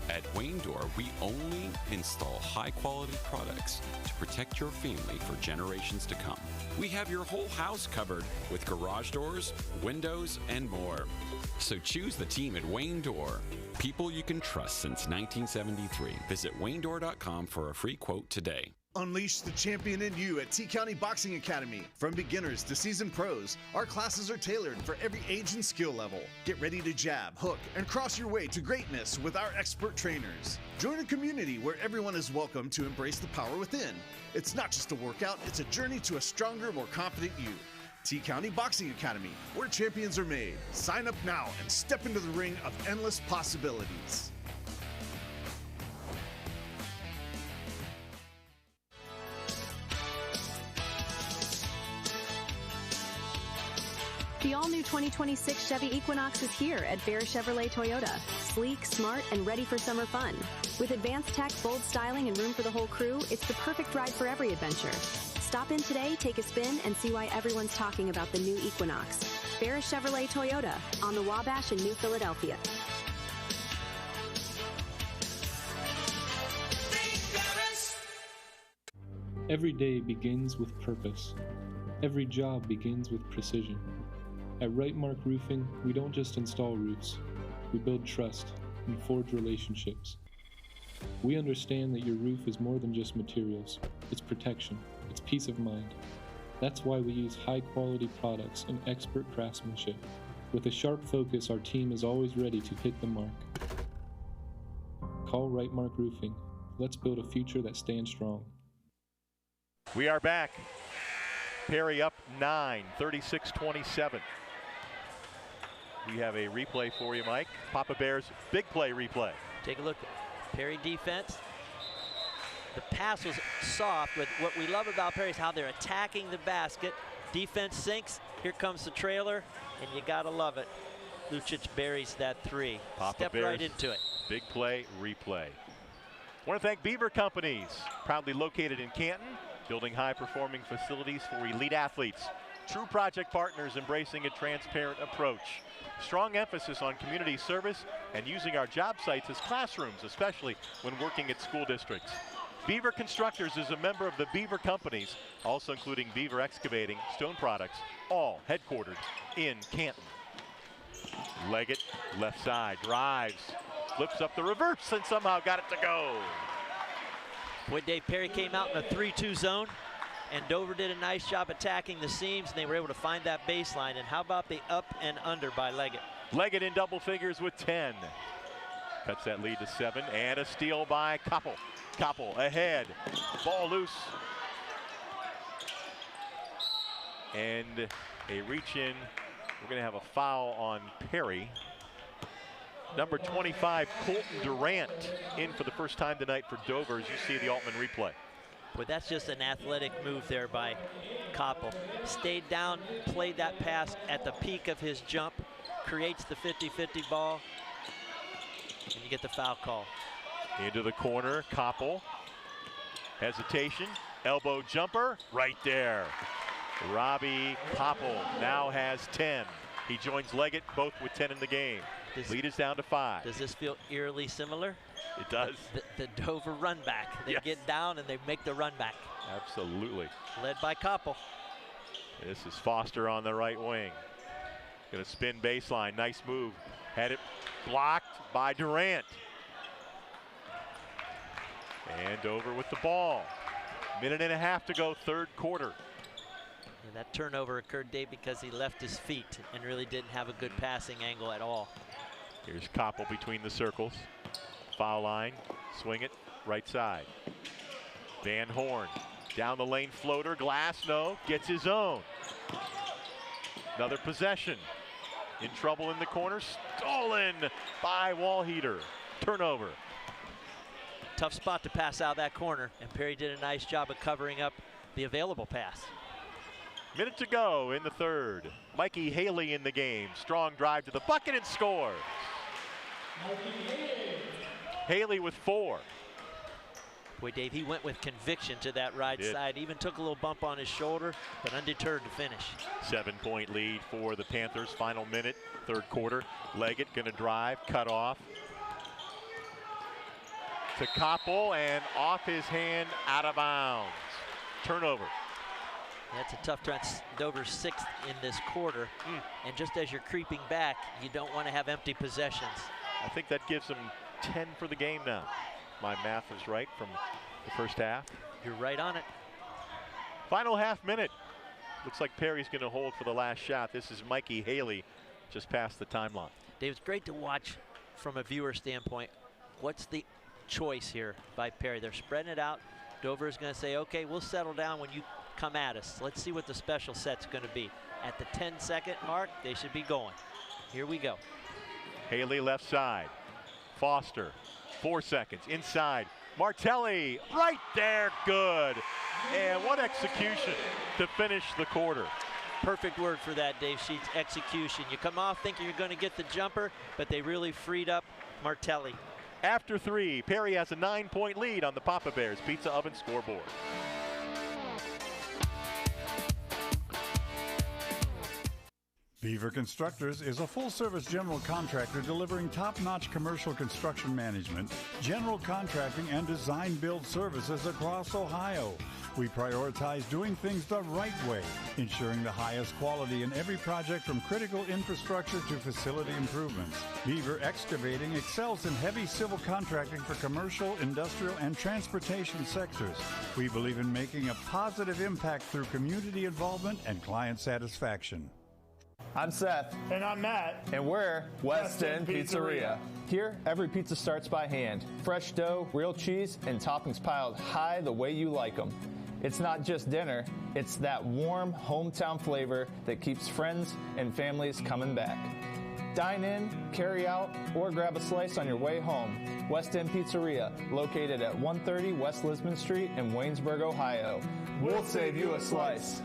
At Wayne Door, we only install high-quality products to protect your family for generations to come. We have your whole house covered with garage doors, windows, and more. So choose the team at Wayne Door. People you can trust since 1973. Visit WayneDoor.com for a free quote today. Unleash the champion in you at T-County Boxing Academy. From beginners to seasoned pros, our classes are tailored for every age and skill level. Get ready to jab, hook, and cross your way to greatness with our expert trainers. Join a community where everyone is welcome to embrace the power within. It's not just a workout, it's a journey to a stronger, more confident you. T-County Boxing Academy, where champions are made. Sign up now and step into the ring of endless possibilities. The all-new 2026 Chevy Equinox is here at Ferris Chevrolet Toyota. Sleek, smart, and ready for summer fun. With advanced tech, bold styling, and room for the whole crew, it's the perfect ride for every adventure. Stop in today, take a spin, and see why everyone's talking about the new Equinox. Ferris Chevrolet Toyota on the Wabash in New Philadelphia. Every day begins with purpose. Every job begins with precision. At Right Mark Roofing, we don't just install roofs. We build trust and forge relationships. We understand that your roof is more than just materials. It's protection. It's peace of mind. That's why we use high-quality products and expert craftsmanship. With a sharp focus, our team is always ready to hit the mark. Call Right Mark Roofing. Let's build a future that stands strong. We are back. Perry up 9, 36-27. We have a replay for you, Mike. Papa Bear's big play replay. Take a look at Perry defense. The pass was soft, but what we love about Perry is how they're attacking the basket. Defense sinks, here comes the trailer, and you gotta love it. Lucic buries that three. Step right into it. Big play replay. Want to thank Beaver Companies, proudly located in Canton, building high-performing facilities for elite athletes. True project partners embracing a transparent approach. Strong emphasis on community service and using our job sites as classrooms, especially when working at school districts. Beaver Constructors is a member of the Beaver Companies, also including Beaver Excavating, Stone Products, all headquartered in Canton. Leggett, left side, drives, flips up the reverse, and somehow got it to go. Boy, Dave, Perry came out in a 3-2 zone, and Dover did a nice job attacking the seams, and they were able to find that baseline. And how about the up and under by Leggett? Leggett in double figures with 10. Cuts that lead to 7, and a steal by Koppel. Koppel ahead, ball loose. And a reach in. We're gonna have a foul on Perry. Number 25, Colton Durant, in for the first time tonight for Dover, as you see the Altman replay. But that's just an athletic move there by Koppel. Stayed down, played that pass at the peak of his jump, creates the 50-50 ball, and you get the foul call. Into the corner, Koppel. Hesitation, elbow jumper, right there. Robbie Koppel now has 10. He joins Leggett, both with 10 in the game. Lead is down to 5. Does this feel eerily similar? It does. The Dover run back. They get down and they make the run back. Absolutely. Led by Koppel. This is Foster on the right wing. Gonna spin baseline, nice move. Had it blocked by Durant. And Dover with the ball. Minute and a half to go, third quarter. And that turnover occurred, Dave, because he left his feet and really didn't have a good passing angle at all. Here's Koppel between the circles. Foul line, swing it, right side. Van Horn, down the lane floater, glass, no, gets his own. Another possession. In trouble in the corner, stolen by Wallheater. Turnover. Tough spot to pass out that corner, and Perry did a nice job of covering up the available pass. Minute to go in the third. Mikey Haley in the game. Strong drive to the bucket and score. Haley with 4. Boy, Dave, he went with conviction to that right side. Even took a little bump on his shoulder, but undeterred to finish. 7-point lead for the Panthers. Final minute, third quarter. Leggett gonna drive, cut off. To Koppel, and off his hand, out of bounds. Turnover. That's a tough try. Dover's 6th in this quarter. And just as you're creeping back, you don't want to have empty possessions. I think that gives them 10 for the game now. My math is right from the first half. You're right on it. Final half minute. Looks like Perry's going to hold for the last shot. This is Mikey Haley just past the timeline. Dave, it's great to watch from a viewer standpoint. What's the choice here by Perry? They're spreading it out. Dover is going to say, okay, we'll settle down when you come at us. Let's see what the special set's going to be. At the 10-second mark, they should be going. Here we go. Haley left side. Foster, 4 seconds, inside. Martelli, right there, good. And what execution to finish the quarter. Perfect word for that, Dave Sheets, execution. You come off thinking you're going to get the jumper, but they really freed up Martelli. After 3, Perry has a 9-point lead on the Papa Bears Pizza Oven scoreboard. Beaver Constructors is a full-service general contractor delivering top-notch commercial construction management, general contracting, and design-build services across Ohio. We prioritize doing things the right way, ensuring the highest quality in every project from critical infrastructure to facility improvements. Beaver Excavating excels in heavy civil contracting for commercial, industrial, and transportation sectors. We believe in making a positive impact through community involvement and client satisfaction. I'm Seth. And I'm Matt. And we're West End Pizzeria. Here, every pizza starts by hand. Fresh dough, real cheese, and toppings piled high the way you like them. It's not just dinner, it's that warm hometown flavor that keeps friends and families coming back. Dine in, carry out, or grab a slice on your way home. West End Pizzeria, located at 130 West Lisbon Street in Waynesburg, Ohio. We'll save you a slice.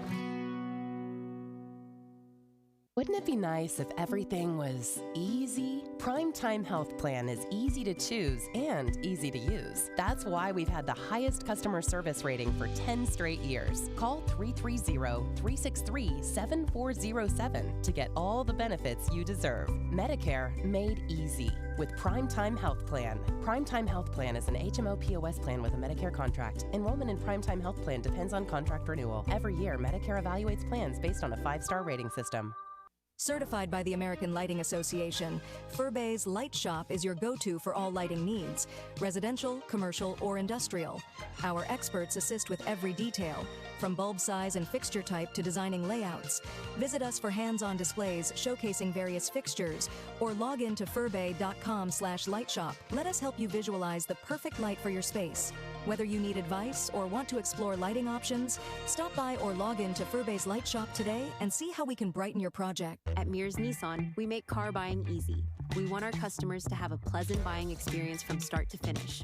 Wouldn't it be nice if everything was easy? Primetime Health Plan is easy to choose and easy to use. That's why we've had the highest customer service rating for 10 straight years. Call 330-363-7407 to get all the benefits you deserve. Medicare made easy with Primetime Health Plan. Primetime Health Plan is an HMO POS plan with a Medicare contract. Enrollment in Primetime Health Plan depends on contract renewal. Every year, Medicare evaluates plans based on a 5-star rating system. Certified by the American Lighting Association, Furbay's Light Shop is your go-to for all lighting needs, residential, commercial, or industrial. Our experts assist with every detail, from bulb size and fixture type to designing layouts. Visit us for hands-on displays showcasing various fixtures, or log in to furbay.com/lightshop. Let us help you visualize the perfect light for your space. Whether you need advice or want to explore lighting options, stop by or log in to Furbay's Light Shop today and see how we can brighten your project. At Mears Nissan, we make car buying easy. We want our customers to have a pleasant buying experience from start to finish.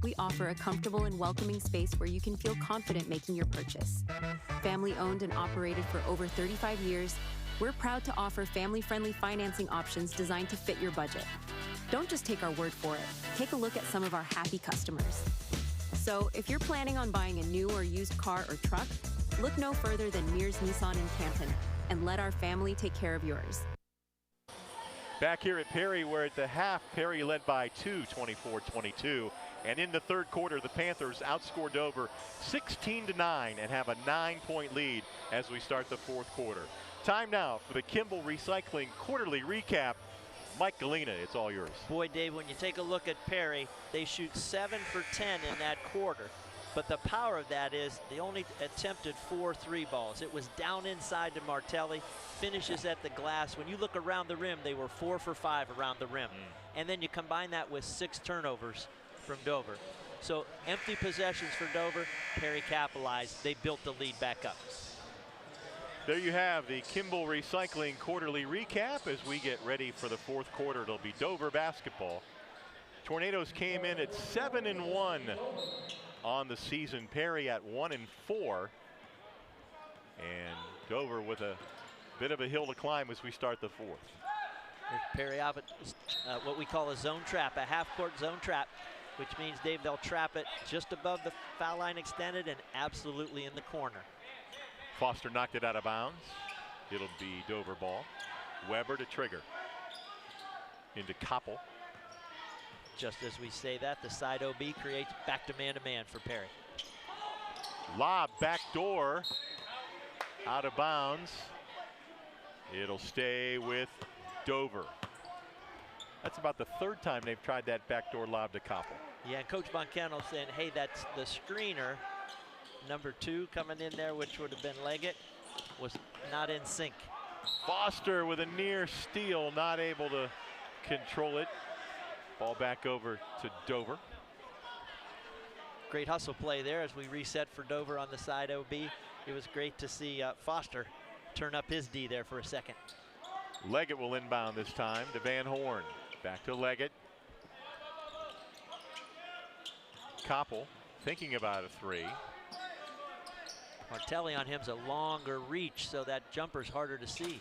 We offer a comfortable and welcoming space where you can feel confident making your purchase. Family owned and operated for over 35 years, we're proud to offer family-friendly financing options designed to fit your budget. Don't just take our word for it. Take a look at some of our happy customers. So if you're planning on buying a new or used car or truck, look no further than Mears Nissan in Canton and let our family take care of yours. Back here at Perry, where at the half, Perry led by 2, 24-22. And in the third quarter, the Panthers outscored Dover 16-9 and have a 9-point lead as we start the fourth quarter. Time now for the Kimball Recycling quarterly recap. Mike Galena, it's all yours. Boy, Dave, when you take a look at Perry, they shoot 7 for 10 in that quarter. But the power of that is they only attempted 4 3-balls. It was down inside to Martelli, finishes at the glass. When you look around the rim, they were 4 for 5 around the rim. And then you combine that with 6 turnovers from Dover. So empty possessions for Dover, Perry capitalized. They built the lead back up. There you have the Kimball Recycling quarterly recap as we get ready for the fourth quarter. It'll be Dover basketball. Tornadoes came in at 7-1 on the season. Perry at 1-4. And Dover with a bit of a hill to climb as we start the fourth. Perry out what we call a zone trap, a half-court zone trap, which means, Dave, they'll trap it just above the foul line extended and absolutely in the corner. Foster knocked it out of bounds. It'll be Dover ball. Weber to trigger. Into Koppel. Just as we say that, the side OB creates back to man for Perry. Lob back door. Out of bounds. It'll stay with Dover. That's about the third time they've tried that backdoor lob to Koppel. Yeah, and Coach Boncano saying, hey, that's the screener. Number 2 coming in there, which would have been Leggett, was not in sync. Foster with a near steal, not able to control it. Ball back over to Dover. Great hustle play there as we reset for Dover on the side OB. It was great to see Foster turn up his D there for a second. Leggett will inbound this time to Van Horn. Back to Leggett. Koppel thinking about a three. Martelli on him's a longer reach, so that jumper's harder to see.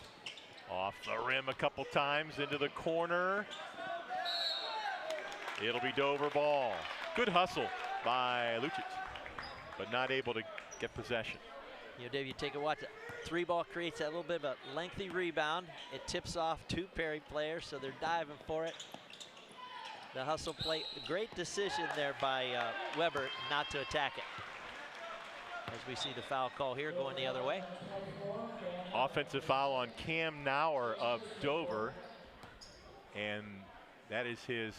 Off the rim a couple times into the corner. It'll be Dover ball. Good hustle by Lucic, but not able to get possession. You know, Dave, you take a watch. Three ball creates that little bit of a lengthy rebound. It tips off two Perry players, so they're diving for it. The hustle play, great decision there by Weber not to attack it. As we see the foul call here going the other way. Offensive foul on Cam Nauer of Dover, and that is his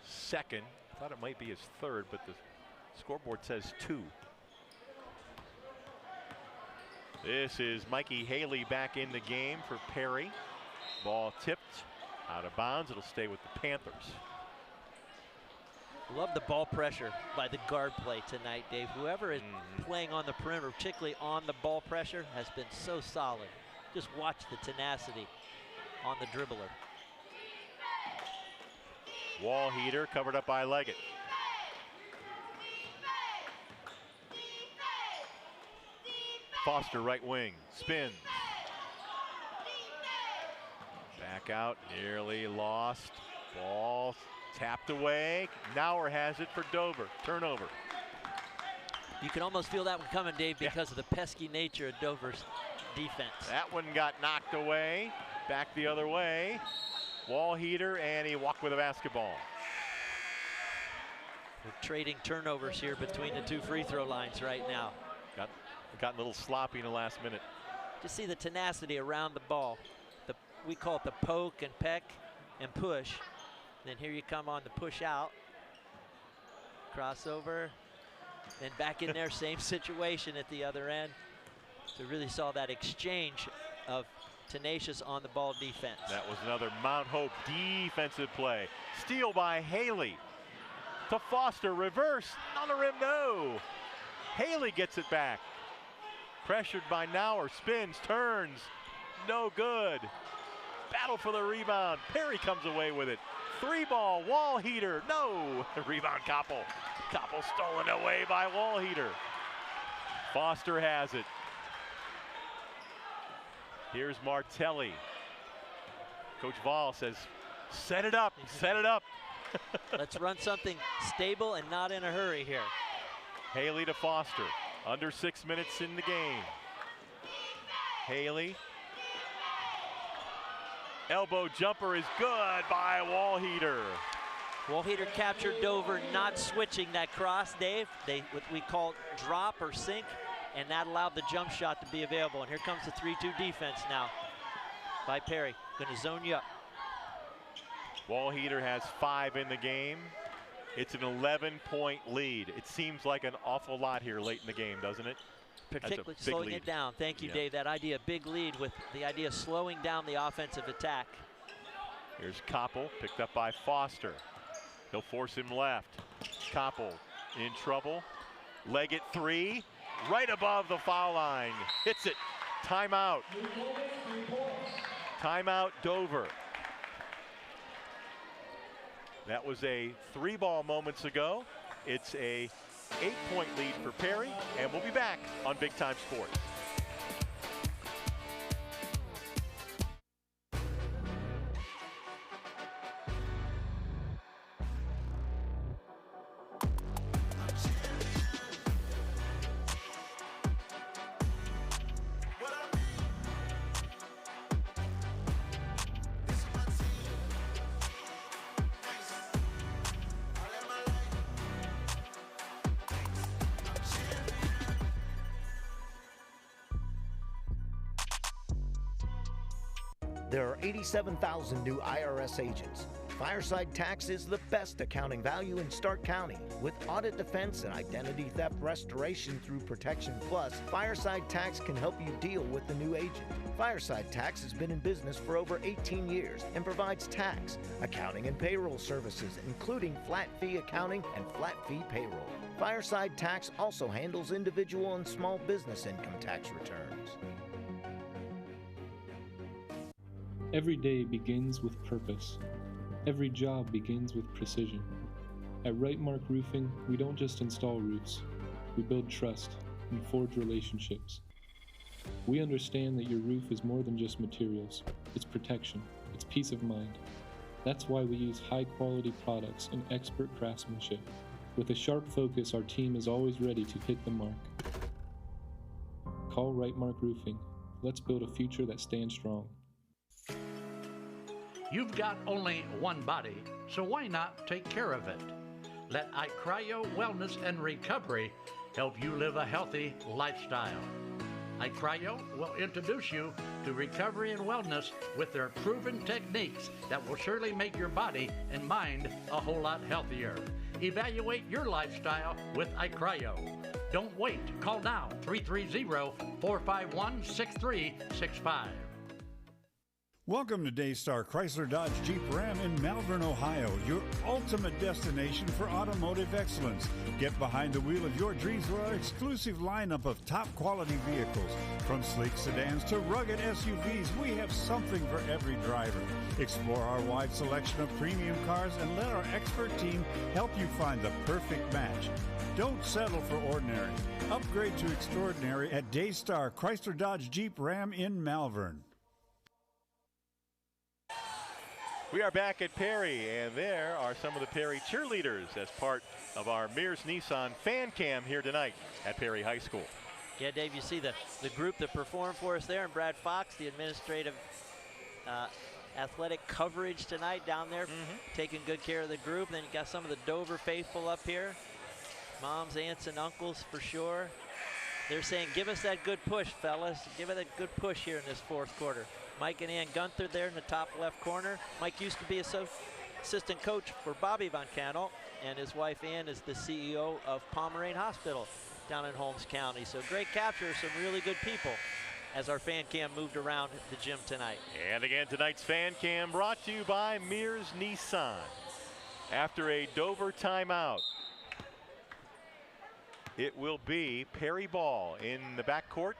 second. I thought it might be his third, but the scoreboard says 2. This is Mikey Haley back in the game for Perry. Ball tipped out of bounds. It'll stay with the Panthers. Love the ball pressure by the guard play tonight, Dave. Whoever is playing on the perimeter, particularly on the ball pressure, has been so solid. Just watch the tenacity on the dribbler. Wall heater covered up by Leggett. Foster right wing, spins. Back out, nearly lost. Ball tapped away. Nauer has it for Dover. Turnover. You can almost feel that one coming, Dave, because of the pesky nature of Dover's defense. That one got knocked away. Back the other way. Wall heater, and he walked with a basketball. We're trading turnovers here between the two free throw lines right now. Got a little sloppy in the last minute. Just see the tenacity around the ball. We call it the poke and peck and push. Then here you come on the push out. Crossover. Then back in there, same situation at the other end. So really saw that exchange of tenacious on the ball defense. That was another Mount Hope defensive play. Steal by Haley to Foster, reverse on the rim, no. Haley gets it back. Pressured by Nauer, spins, turns, no good. Battle for the rebound. Perry comes away with it. 3-ball, Wall heater, no. Rebound Koppel. Koppel stolen away by Wall heater. Foster has it. Here's Martelli. Coach Vol says, set it up, set it up. Let's run something stable and not in a hurry here. Haley to Foster. Under 6 minutes in the game. Haley. Elbow jumper is good by Wall heater. Wall heater captured Dover not switching that cross, Dave. What we call drop or sink, and that allowed the jump shot to be available. And here comes the 3-2 defense now by Perry. Gonna zone you up. Wall heater has 5 in the game. It's an 11-point lead. It seems like an awful lot here late in the game, doesn't it? Particularly slowing it down. Thank you, Dave. That idea, big lead with the idea of slowing down the offensive attack. Here's Koppel, picked up by Foster. He'll force him left. Koppel in trouble. Leggett 3, right above the foul line. Hits it. Timeout. Timeout Dover. That was a 3-ball moments ago. It's a 8-point lead for Perry, and we'll be back on Big Time Sports. There are 87,000 new IRS agents. Fireside Tax is the best accounting value in Stark County. With audit defense and identity theft restoration through Protection Plus, Fireside Tax can help you deal with the new agent. Fireside Tax has been in business for over 18 years and provides tax, accounting, and payroll services, including flat fee accounting and flat fee payroll. Fireside Tax also handles individual and small business income tax returns. Every day begins with purpose. Every job begins with precision. At Rightmark Roofing, we don't just install roofs. We build trust and forge relationships. We understand that your roof is more than just materials. It's protection. It's peace of mind. That's why we use high-quality products and expert craftsmanship. With a sharp focus, our team is always ready to hit the mark. Call Rightmark Roofing. Let's build a future that stands strong. You've got only one body, so why not take care of it? Let iCryo Wellness and Recovery help you live a healthy lifestyle. iCryo will introduce you to recovery and wellness with their proven techniques that will surely make your body and mind a whole lot healthier. Evaluate your lifestyle with iCryo. Don't wait. Call now, 330-451-6365. Welcome to Daystar Chrysler Dodge Jeep Ram in Malvern, Ohio, your ultimate destination for automotive excellence. Get behind the wheel of your dreams with our exclusive lineup of top quality vehicles. From sleek sedans to rugged SUVs, we have something for every driver. Explore our wide selection of premium cars and let our expert team help you find the perfect match. Don't settle for ordinary. Upgrade to extraordinary at Daystar Chrysler Dodge Jeep Ram in Malvern. We are back at Perry, and there are some of the Perry cheerleaders as part of our Mears Nissan fan cam here tonight at Perry High School. Yeah, Dave, you see the group that performed for us there, and Brad Fox, the administrative athletic coverage tonight down there, taking good care of the group. Then you got some of the Dover faithful up here, moms, aunts, and uncles for sure. They're saying, give us that good push, fellas. Give it a good push here in this fourth quarter. Mike and Ann Gunther there in the top left corner. Mike used to be assistant coach for Bobby Von Cannell, and his wife Ann is the CEO of Pomerane Hospital down in Holmes County. So great capture, some really good people as our fan cam moved around the gym tonight. And again, tonight's fan cam brought to you by Mears Nissan. After a Dover timeout, it will be Perry ball in the backcourt.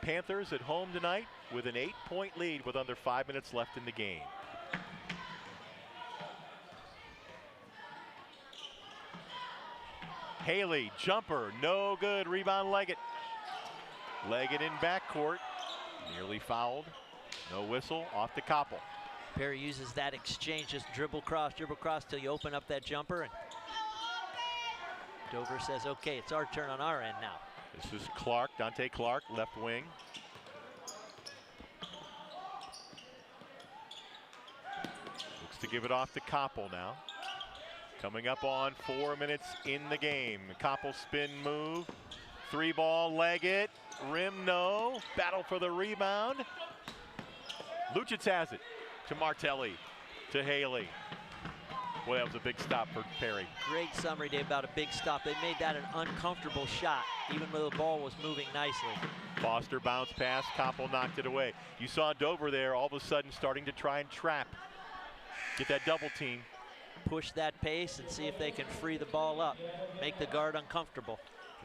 Panthers at home tonight with an 8-point lead with under 5 minutes left in the game. Haley, jumper, no good. Rebound Leggett. Leggett in backcourt, nearly fouled. No whistle, off to Koppel. Perry uses that exchange, just dribble cross till you open up that jumper. And Dover says, okay, it's our turn on our end now. This is Clark, Dante Clark, left wing. Looks to give it off to Koppel now. Coming up on 4 minutes in the game. Koppel spin move. 3-ball, Leggett. Rim, no. Battle for the rebound. Lucic has it to Martelli, to Haley. Boy, that was a big stop for Perry. Great summary, Dave, about a big stop. They made that an uncomfortable shot, even though the ball was moving nicely. Foster bounce pass, Koppel knocked it away. You saw Dover there all of a sudden starting to try and trap. Get that double team. Push that pace and see if they can free the ball up. Make the guard uncomfortable.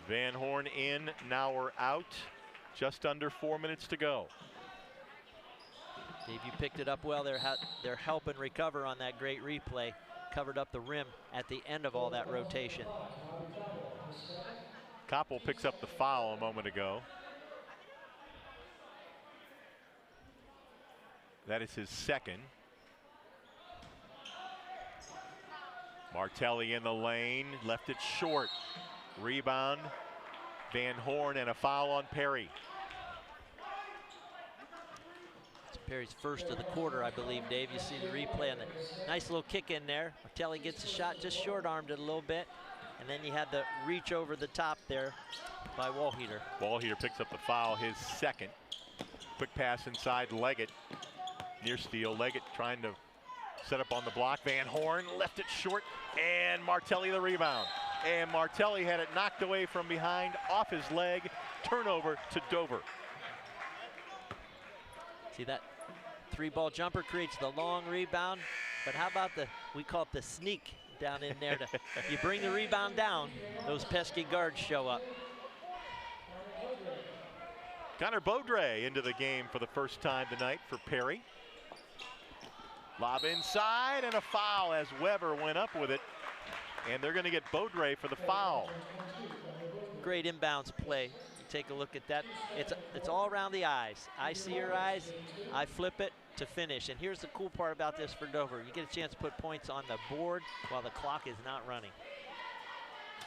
Van Horn in, now we're out. Just under 4 minutes to go. Dave, you picked it up well. They're helping recover on that great replay. Covered up the rim at the end of all that rotation. Koppel picks up the foul a moment ago. That is his second. Martelli in the lane, left it short. Rebound, Van Horn, and a foul on Perry. Perry's first of the quarter, I believe, Dave. You see the replay and the nice little kick in there. Martelli gets a shot, just short-armed it a little bit. And then you had the reach over the top there by Wallheater. Wallheater picks up the foul, his second. Quick pass inside, Leggett. Near steal, Leggett trying to set up on the block. Van Horn left it short, and Martelli the rebound. And Martelli had it knocked away from behind, off his leg. Turnover to Dover. See that 3-ball jumper creates the long rebound, but how about we call it the sneak down in there. You bring the rebound down, those pesky guards show up. Connor Beaudre into the game for the first time tonight for Perry. Lob inside and a foul as Weber went up with it. And they're going to get Beaudre for the foul. Great inbounds play. You take a look at that. It's all around the eyes. I see your eyes, I flip it to finish. And here's the cool part about this for Dover. You get a chance to put points on the board while the clock is not running.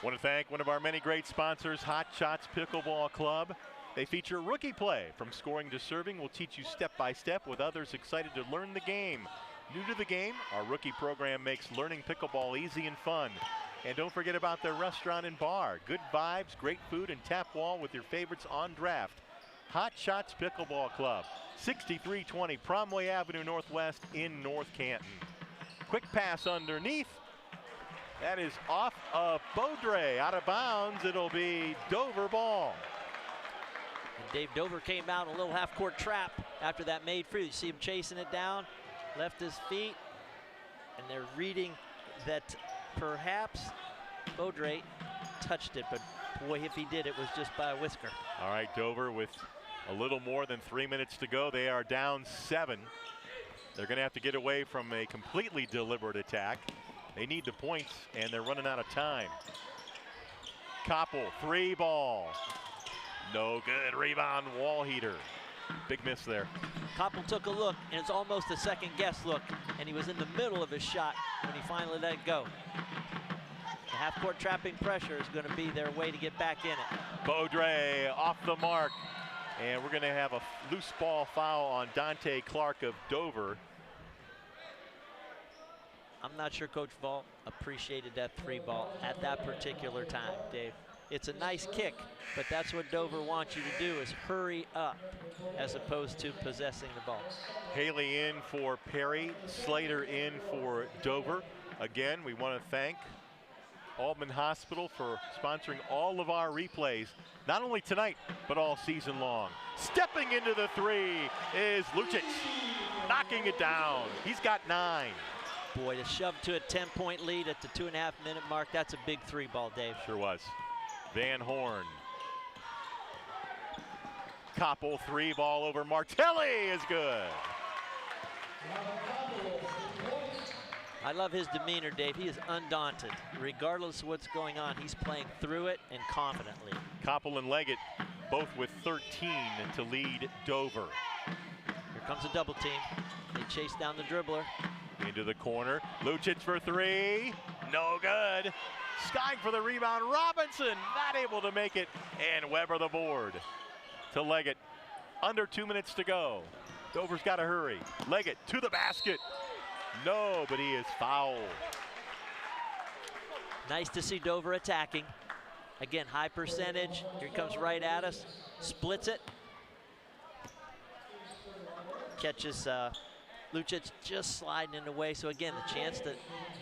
Want to thank one of our many great sponsors, Hot Shots Pickleball Club. They feature rookie play. From scoring to serving, will teach you step by step with others excited to learn the game. New to the game, our rookie program makes learning pickleball easy and fun. And don't forget about their restaurant and bar. Good vibes, great food, and tap wall with your favorites on draft. Hot Shots Pickleball Club, 6320 Promway Avenue Northwest in North Canton. Quick pass underneath. That is off of Beaudre, out of bounds. It'll be Dover ball. And Dave Dover came out a little half-court trap after that made free. You see him chasing it down, left his feet, and they're reading that perhaps Beaudre touched it, but boy, if he did, it was just by a whisker. All right, Dover with a little more than 3 minutes to go. They are down 7. They're going to have to get away from a completely deliberate attack. They need the points, and they're running out of time. Koppel, 3 ball. No good. Rebound, wall heater. Big miss there. Koppel took a look, and it's almost a second guess look, and he was in the middle of his shot when he finally let it go. The half-court trapping pressure is going to be their way to get back in it. Beaudre off the mark, and we're going to have a loose ball foul on Dante Clark of Dover. I'm not sure Coach Vault appreciated that 3 ball at that particular time, Dave. It's a nice kick, but that's what Dover wants you to do, is hurry up as opposed to possessing the ball. Haley in for Perry, Slater in for Dover. Again, we want to thank Albany Hospital for sponsoring all of our replays, not only tonight, but all season long. Stepping into the 3 is Lucic, knocking it down. He's got 9. Boy, to shove to a 10-point lead at the 2.5-minute mark, that's a big 3 ball, Dave. Sure was. Van Horn. Koppel, 3 ball over Martelli is good. I love his demeanor, Dave. He is undaunted. Regardless of what's going on, he's playing through it and confidently. Koppel and Leggett both with 13 to lead Dover. Here comes a double team. They chase down the dribbler. Into the corner. Lucic for 3. No good. Skying for the rebound. Robinson not able to make it. And Weber the board to Leggett. Under 2 minutes to go. Dover's got to hurry. Leggett to the basket. No, but he is fouled. Nice to see Dover attacking. Again, high percentage. Here he comes right at us. Splits it. Catches Lucic just sliding in the way. So again, the chance to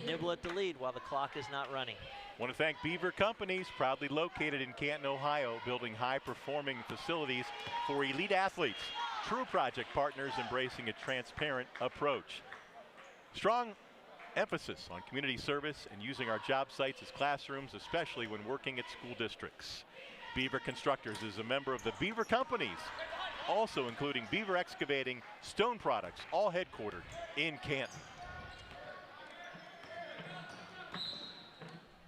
nibble at the lead while the clock is not running. Want to thank Beaver Companies, proudly located in Canton, Ohio, building high-performing facilities for elite athletes. True project partners embracing a transparent approach. Strong emphasis on community service and using our job sites as classrooms, especially when working at school districts. Beaver Constructors is a member of the Beaver Companies, also including Beaver Excavating, Stone Products, all headquartered in Canton.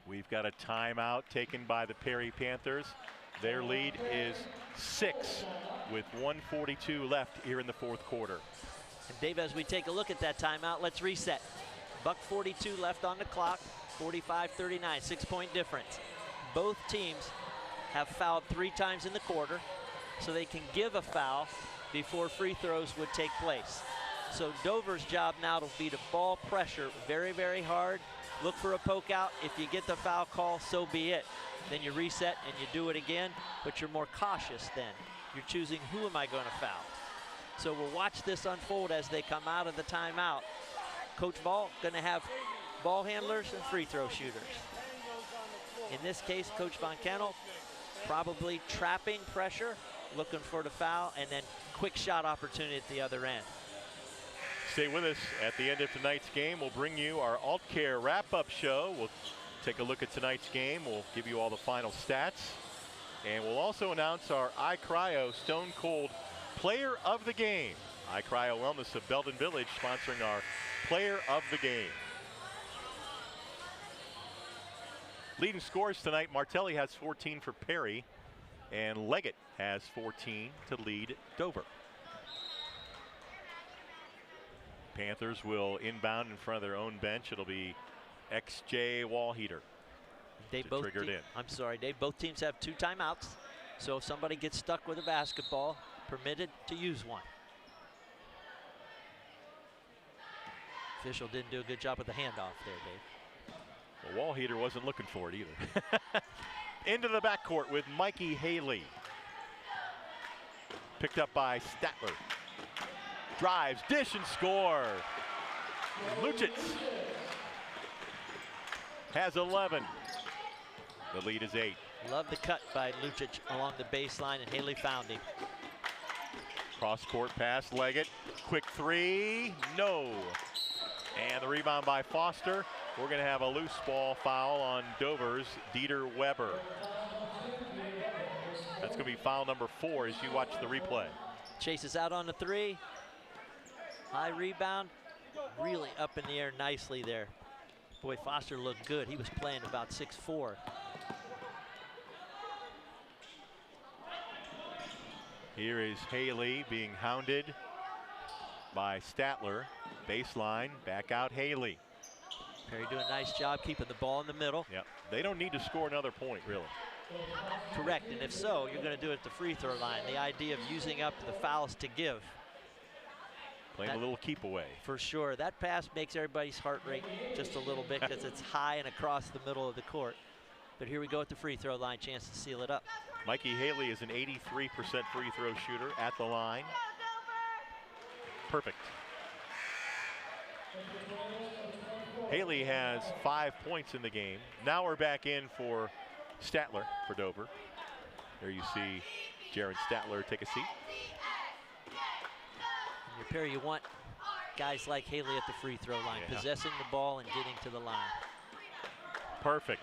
We've got a timeout taken by the Perry Panthers. Their lead is 6 with 1:42 left here in the 4th quarter. And Dave, as we take a look at that timeout, let's reset. $1:42 left on the clock, 45-39, 6-point difference. Both teams have fouled 3 times in the quarter, so they can give a foul before free throws would take place. So Dover's job now will be to ball pressure very, very hard. Look for a poke out. If you get the foul call, so be it. Then you reset and you do it again, but you're more cautious then. You're choosing, who am I going to foul? So we'll watch this unfold as they come out of the timeout. Coach Ball going to have ball handlers and free throw shooters. In this case, Coach Von Kennel probably trapping pressure, looking for the foul, and then quick shot opportunity at the other end. Stay with us. At the end of tonight's game, we'll bring you our Alt Care wrap-up show. We'll take a look at tonight's game. We'll give you all the final stats. And we'll also announce our iCryo Stone Cold Player of the Game. iCryo Wellness of Belden Village sponsoring our Player of the Game. Leading scores tonight, Martelli has 14 for Perry, and Leggett has 14 to lead Dover. Panthers will inbound in front of their own bench. It'll be XJ Wallheater. Both teams have 2 timeouts. So if somebody gets stuck with a basketball, permitted to use one. Official didn't do a good job with the handoff there, Dave. Well, Wallheater wasn't looking for it either. Into the backcourt with Mikey Haley. Picked up by Statler. Drives, dish, and score. Lucic has 11. The lead is 8. Love the cut by Lucic along the baseline, and Haley found him. Cross-court pass, Leggett. Quick 3, no. And the rebound by Foster. We're going to have a loose ball foul on Dover's Dieter Weber. That's going to be foul number 4 as you watch the replay. Chases out on the 3. High rebound, really up in the air nicely there. Boy, Foster looked good. He was playing about 6'4". Here is Haley being hounded by Statler. Baseline, back out Haley. Perry doing a nice job keeping the ball in the middle. Yep, they don't need to score another point, really. Correct, and if so, you're going to do it at the free throw line. The idea of using up the fouls to give. Playing a little keep away. For sure. That pass makes everybody's heart rate just a little bit because it's high and across the middle of the court. But here we go at the free throw line, chance to seal it up. Mikey Haley is an 83% free throw shooter at the line. Perfect. Haley has 5 points in the game. Now we're back in for Statler for Dover. There you see Jaron Statler take a seat. Perry, you want guys like Haley at the free throw line, possessing the ball and getting to the line. Perfect.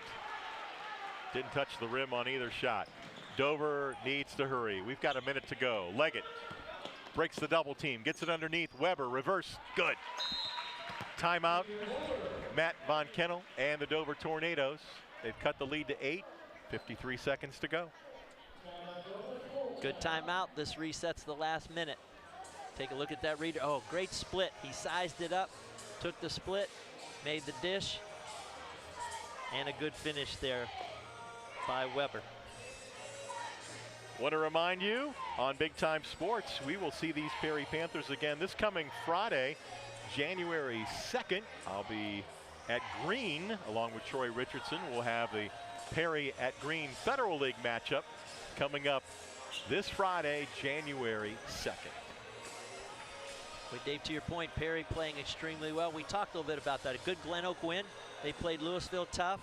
Didn't touch the rim on either shot. Dover needs to hurry. We've got a minute to go. Leggett breaks the double team, gets it underneath. Weber, reverse, good. Timeout, Matt Von Kennel and the Dover Tornadoes. They've cut the lead to 8, 53 seconds to go. Good timeout. This resets the last minute. Take a look at that reader. Oh, great split. He sized it up, took the split, made the dish, and a good finish there by Weber. Want to remind you, on Big Time Sports, we will see these Perry Panthers again this coming Friday, January 2nd. I'll be at Green along with Troy Richardson. We'll have the Perry at Green Federal League matchup coming up this Friday, January 2nd. But Dave, to your point, Perry playing extremely well. We talked a little bit about that. A good Glen Oak win. They played Louisville tough,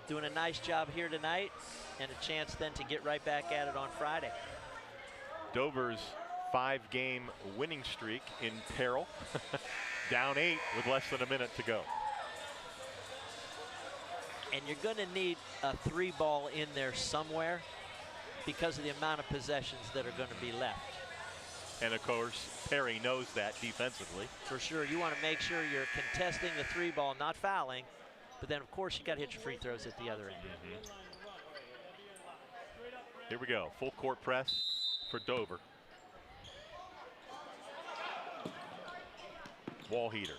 doing a nice job here tonight, and a chance then to get right back at it on Friday. Dover's 5-game winning streak in peril. Down 8 with less than a minute to go. And you're going to need a 3-ball in there somewhere because of the amount of possessions that are going to be left. And of course, Perry knows that defensively. For sure, you want to make sure you're contesting the 3-ball, not fouling, but then of course you got to hit your free throws at the other end. Here we go, full court press for Dover. Wallheater,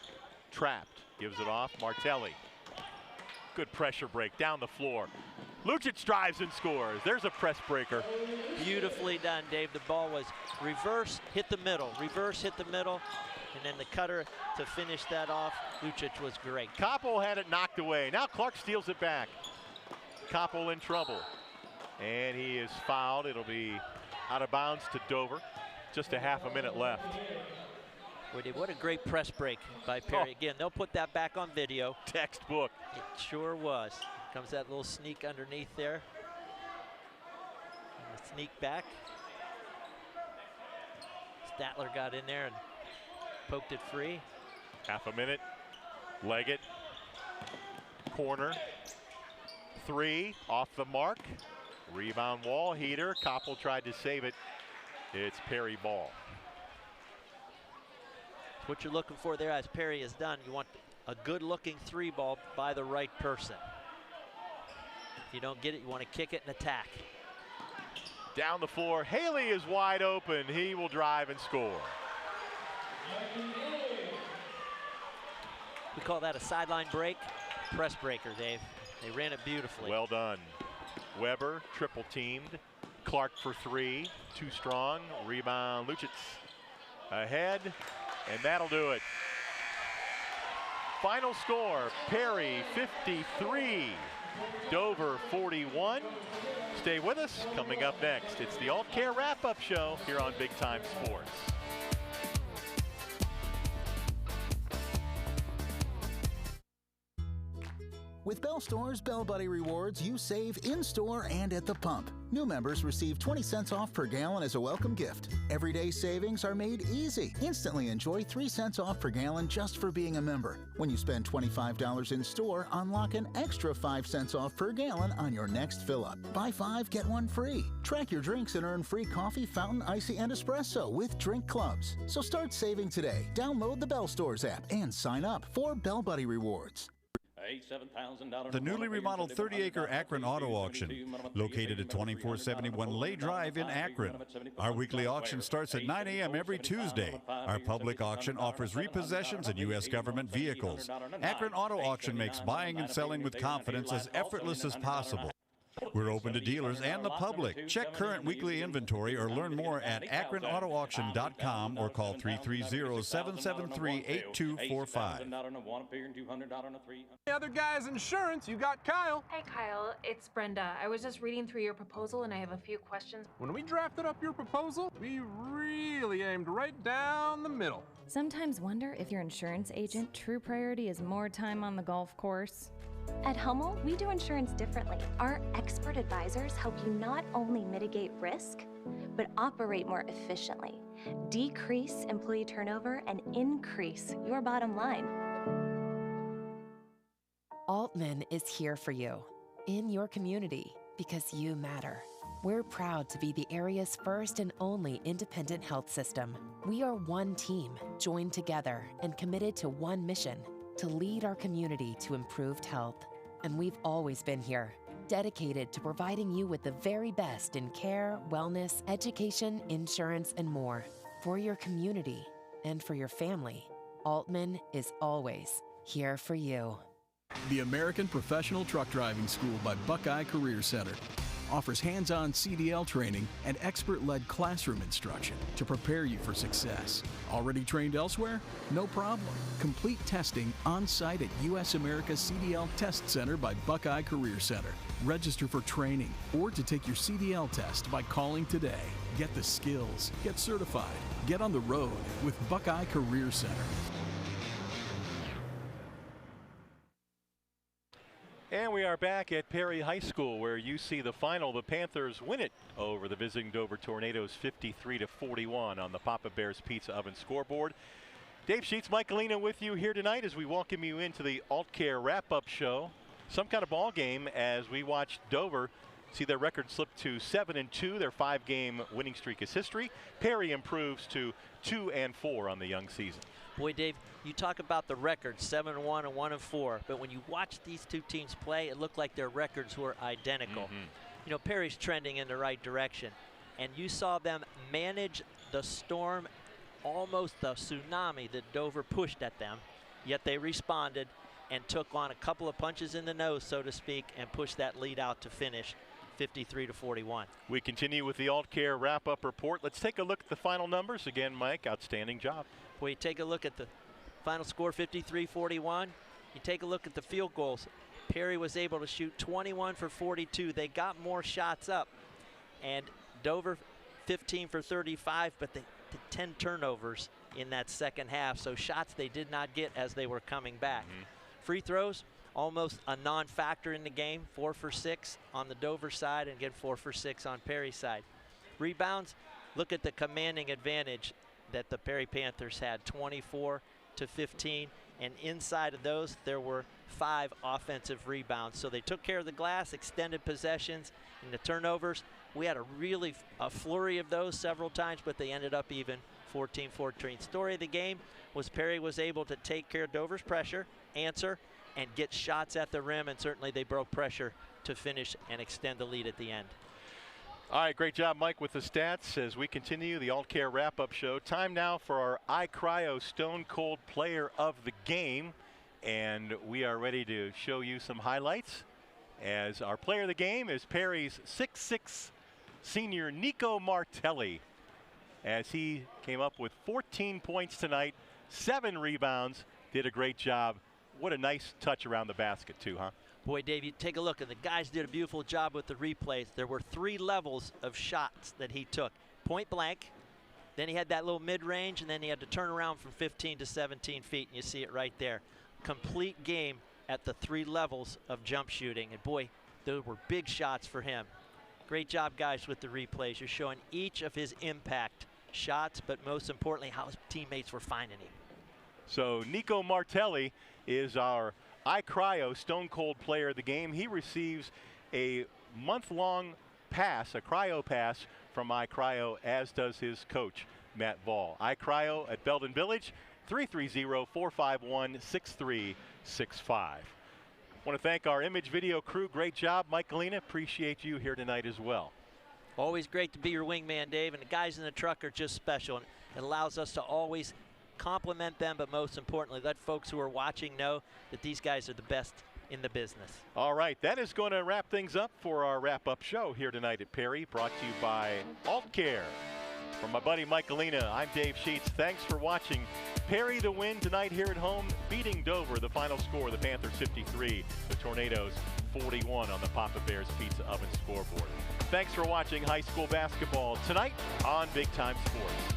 trapped, gives it off, Martelli. Good pressure break down the floor. Lucic drives and scores. There's a press breaker. Beautifully done, Dave. The ball was reverse, hit the middle, reverse, hit the middle, and then the cutter to finish that off. Lucic was great. Koppel had it knocked away. Now Clark steals it back. Koppel in trouble. And he is fouled. It'll be out of bounds to Dover. Just a half a minute left. What a great press break by Perry. Again, they'll put that back on video. Textbook. It sure was. Comes that little sneak underneath there. And the sneak back. Statler got in there and poked it free. Half a minute. Leggett. Corner. 3 off the mark. Rebound wall heater. Koppel tried to save it. It's Perry ball. What you're looking for there, as Perry has done, you want a good-looking 3 ball by the right person. If you don't get it, you want to kick it and attack. Down the floor, Haley is wide open. He will drive and score. We call that a sideline break, press breaker, Dave. They ran it beautifully. Well done. Weber triple teamed. Clark for 3, too strong. Rebound, Lucic ahead, and that'll do it. Final score, Perry 53, Dover 41. Stay with us. Coming up next, it's the Alt Care Wrap-Up Show here on Big Time Sports. With Bell Store's Bell Buddy Rewards, you save in-store and at the pump. New members receive 20 cents off per gallon as a welcome gift. Everyday savings are made easy. Instantly enjoy 3 cents off per gallon just for being a member. When you spend $25 in store, unlock an extra 5 cents off per gallon on your next fill-up. Buy 5, get 1 free. Track your drinks and earn free coffee, fountain, icy, and espresso with drink clubs. So start saving today. Download the Bell Stores app and sign up for Bell Buddy Rewards. The newly remodeled 30-acre Akron Auto Auction, located at 2471 Lay Drive in Akron. Our weekly auction starts at 9 a.m. every Tuesday. Our public auction offers repossessions and U.S. government vehicles. Akron Auto Auction makes buying and selling with confidence as effortless as possible. We're open to dealers and the public. Check current weekly inventory or learn more at akronautoauction.com or call 330-773-8245. The other guy's insurance, you got Kyle. Hey Kyle, it's Brenda. I was just reading through your proposal and I have a few questions. When we drafted up your proposal, we really aimed right down the middle. Sometimes wonder if your insurance agent true priority is more time on the golf course. At Hummel, we do insurance differently. Our expert advisors help you not only mitigate risk, but operate more efficiently, decrease employee turnover, and increase your bottom line. Altman is here for you, in your community, because you matter. We're proud to be the area's first and only independent health system. We are one team, joined together and committed to one mission: to lead our community to improved health. And we've always been here, dedicated to providing you with the very best in care, wellness, education, insurance, and more. For your community and for your family, Altman is always here for you. The American Professional Truck Driving School by Buckeye Career Center offers hands-on CDL training and expert-led classroom instruction to prepare you for success. Already trained elsewhere? No problem. Complete testing on-site at U.S. America's CDL Test Center by Buckeye Career Center. Register for training or to take your CDL test by calling today. Get the skills, get certified, get on the road with Buckeye Career Center. And we are back at Perry High School, where you see the final. The Panthers win it over the visiting Dover Tornadoes 53-41 on the Papa Bear's Pizza Oven scoreboard. Dave Sheets, Mike Galena with you here tonight as we welcome you into the Alt Care Wrap-Up Show. Some kind of ball game as we watch Dover see their record slip to 7-2. Their 5-game winning streak is history. Perry improves to 2-4 on the young season. Boy, Dave, you talk about the records, 7-1 and 1-4, but when you watch these two teams play, it looked like their records were identical. You know, Perry's trending in the right direction, and you saw them manage the storm, almost the tsunami that Dover pushed at them, yet they responded and took on a couple of punches in the nose, so to speak, and pushed that lead out to finish 53-41. We continue with the Alt Care Wrap-Up Report. Let's take a look at the final numbers. Again, Mike, outstanding job. Well, you take a look at the final score, 53-41. You take a look at the field goals. Perry was able to shoot 21 for 42. They got more shots up. And Dover 15 for 35, but they did 10 turnovers in that second half. So shots they did not get as they were coming back. Free throws, almost a non-factor in the game. 4 for 6 on the Dover side, and again 4 for 6 on Perry's side. Rebounds, look at the commanding advantage that the Perry Panthers had, 24 to 15, and inside of those, there were 5 offensive rebounds. So they took care of the glass, extended possessions, and the turnovers. We had a flurry of those several times, but they ended up even 14-14. Story of the game was Perry was able to take care of Dover's pressure, answer, and get shots at the rim, and certainly they broke pressure to finish and extend the lead at the end. All right, great job, Mike, with the stats as we continue the Alt Care wrap-up show. Time now for our iCryo Stone Cold Player of the Game, and we are ready to show you some highlights as our player of the game is Perry's 6'6" senior Nico Martelli, as he came up with 14 points tonight, 7 rebounds, did a great job. What a nice touch around the basket too, huh? Boy, Dave, you take a look, and the guys did a beautiful job with the replays. There were 3 levels of shots that he took. Point blank, then he had that little mid-range, and then he had to turn around from 15 to 17 feet, and you see it right there. Complete game at the 3 levels of jump shooting, and boy, those were big shots for him. Great job, guys, with the replays. You're showing each of his impact shots, but most importantly, how his teammates were finding him. So Nico Martelli is our iCryo Stone Cold Player of the Game. He receives a month-long pass, a cryo pass from iCryo, as does his coach, Matt Ball. iCryo at Belden Village, 330-451-6365. Want to thank our image video crew. Great job, Mike Galena. Appreciate you here tonight as well. Always great to be your wingman, Dave, and the guys in the truck are just special, and it allows us to always compliment them, but most importantly, let folks who are watching know that these guys are the best in the business. All right, that is going to wrap things up for our wrap-up show here tonight at Perry, brought to you by Alt Care. From my buddy Mike Galena, I'm Dave Sheets. Thanks for watching. Perry the win tonight here at home, beating Dover. The final score, the Panthers 53, the Tornadoes 41 on the Papa Bears Pizza Oven scoreboard. Thanks for watching high school basketball tonight on Big Time Sports.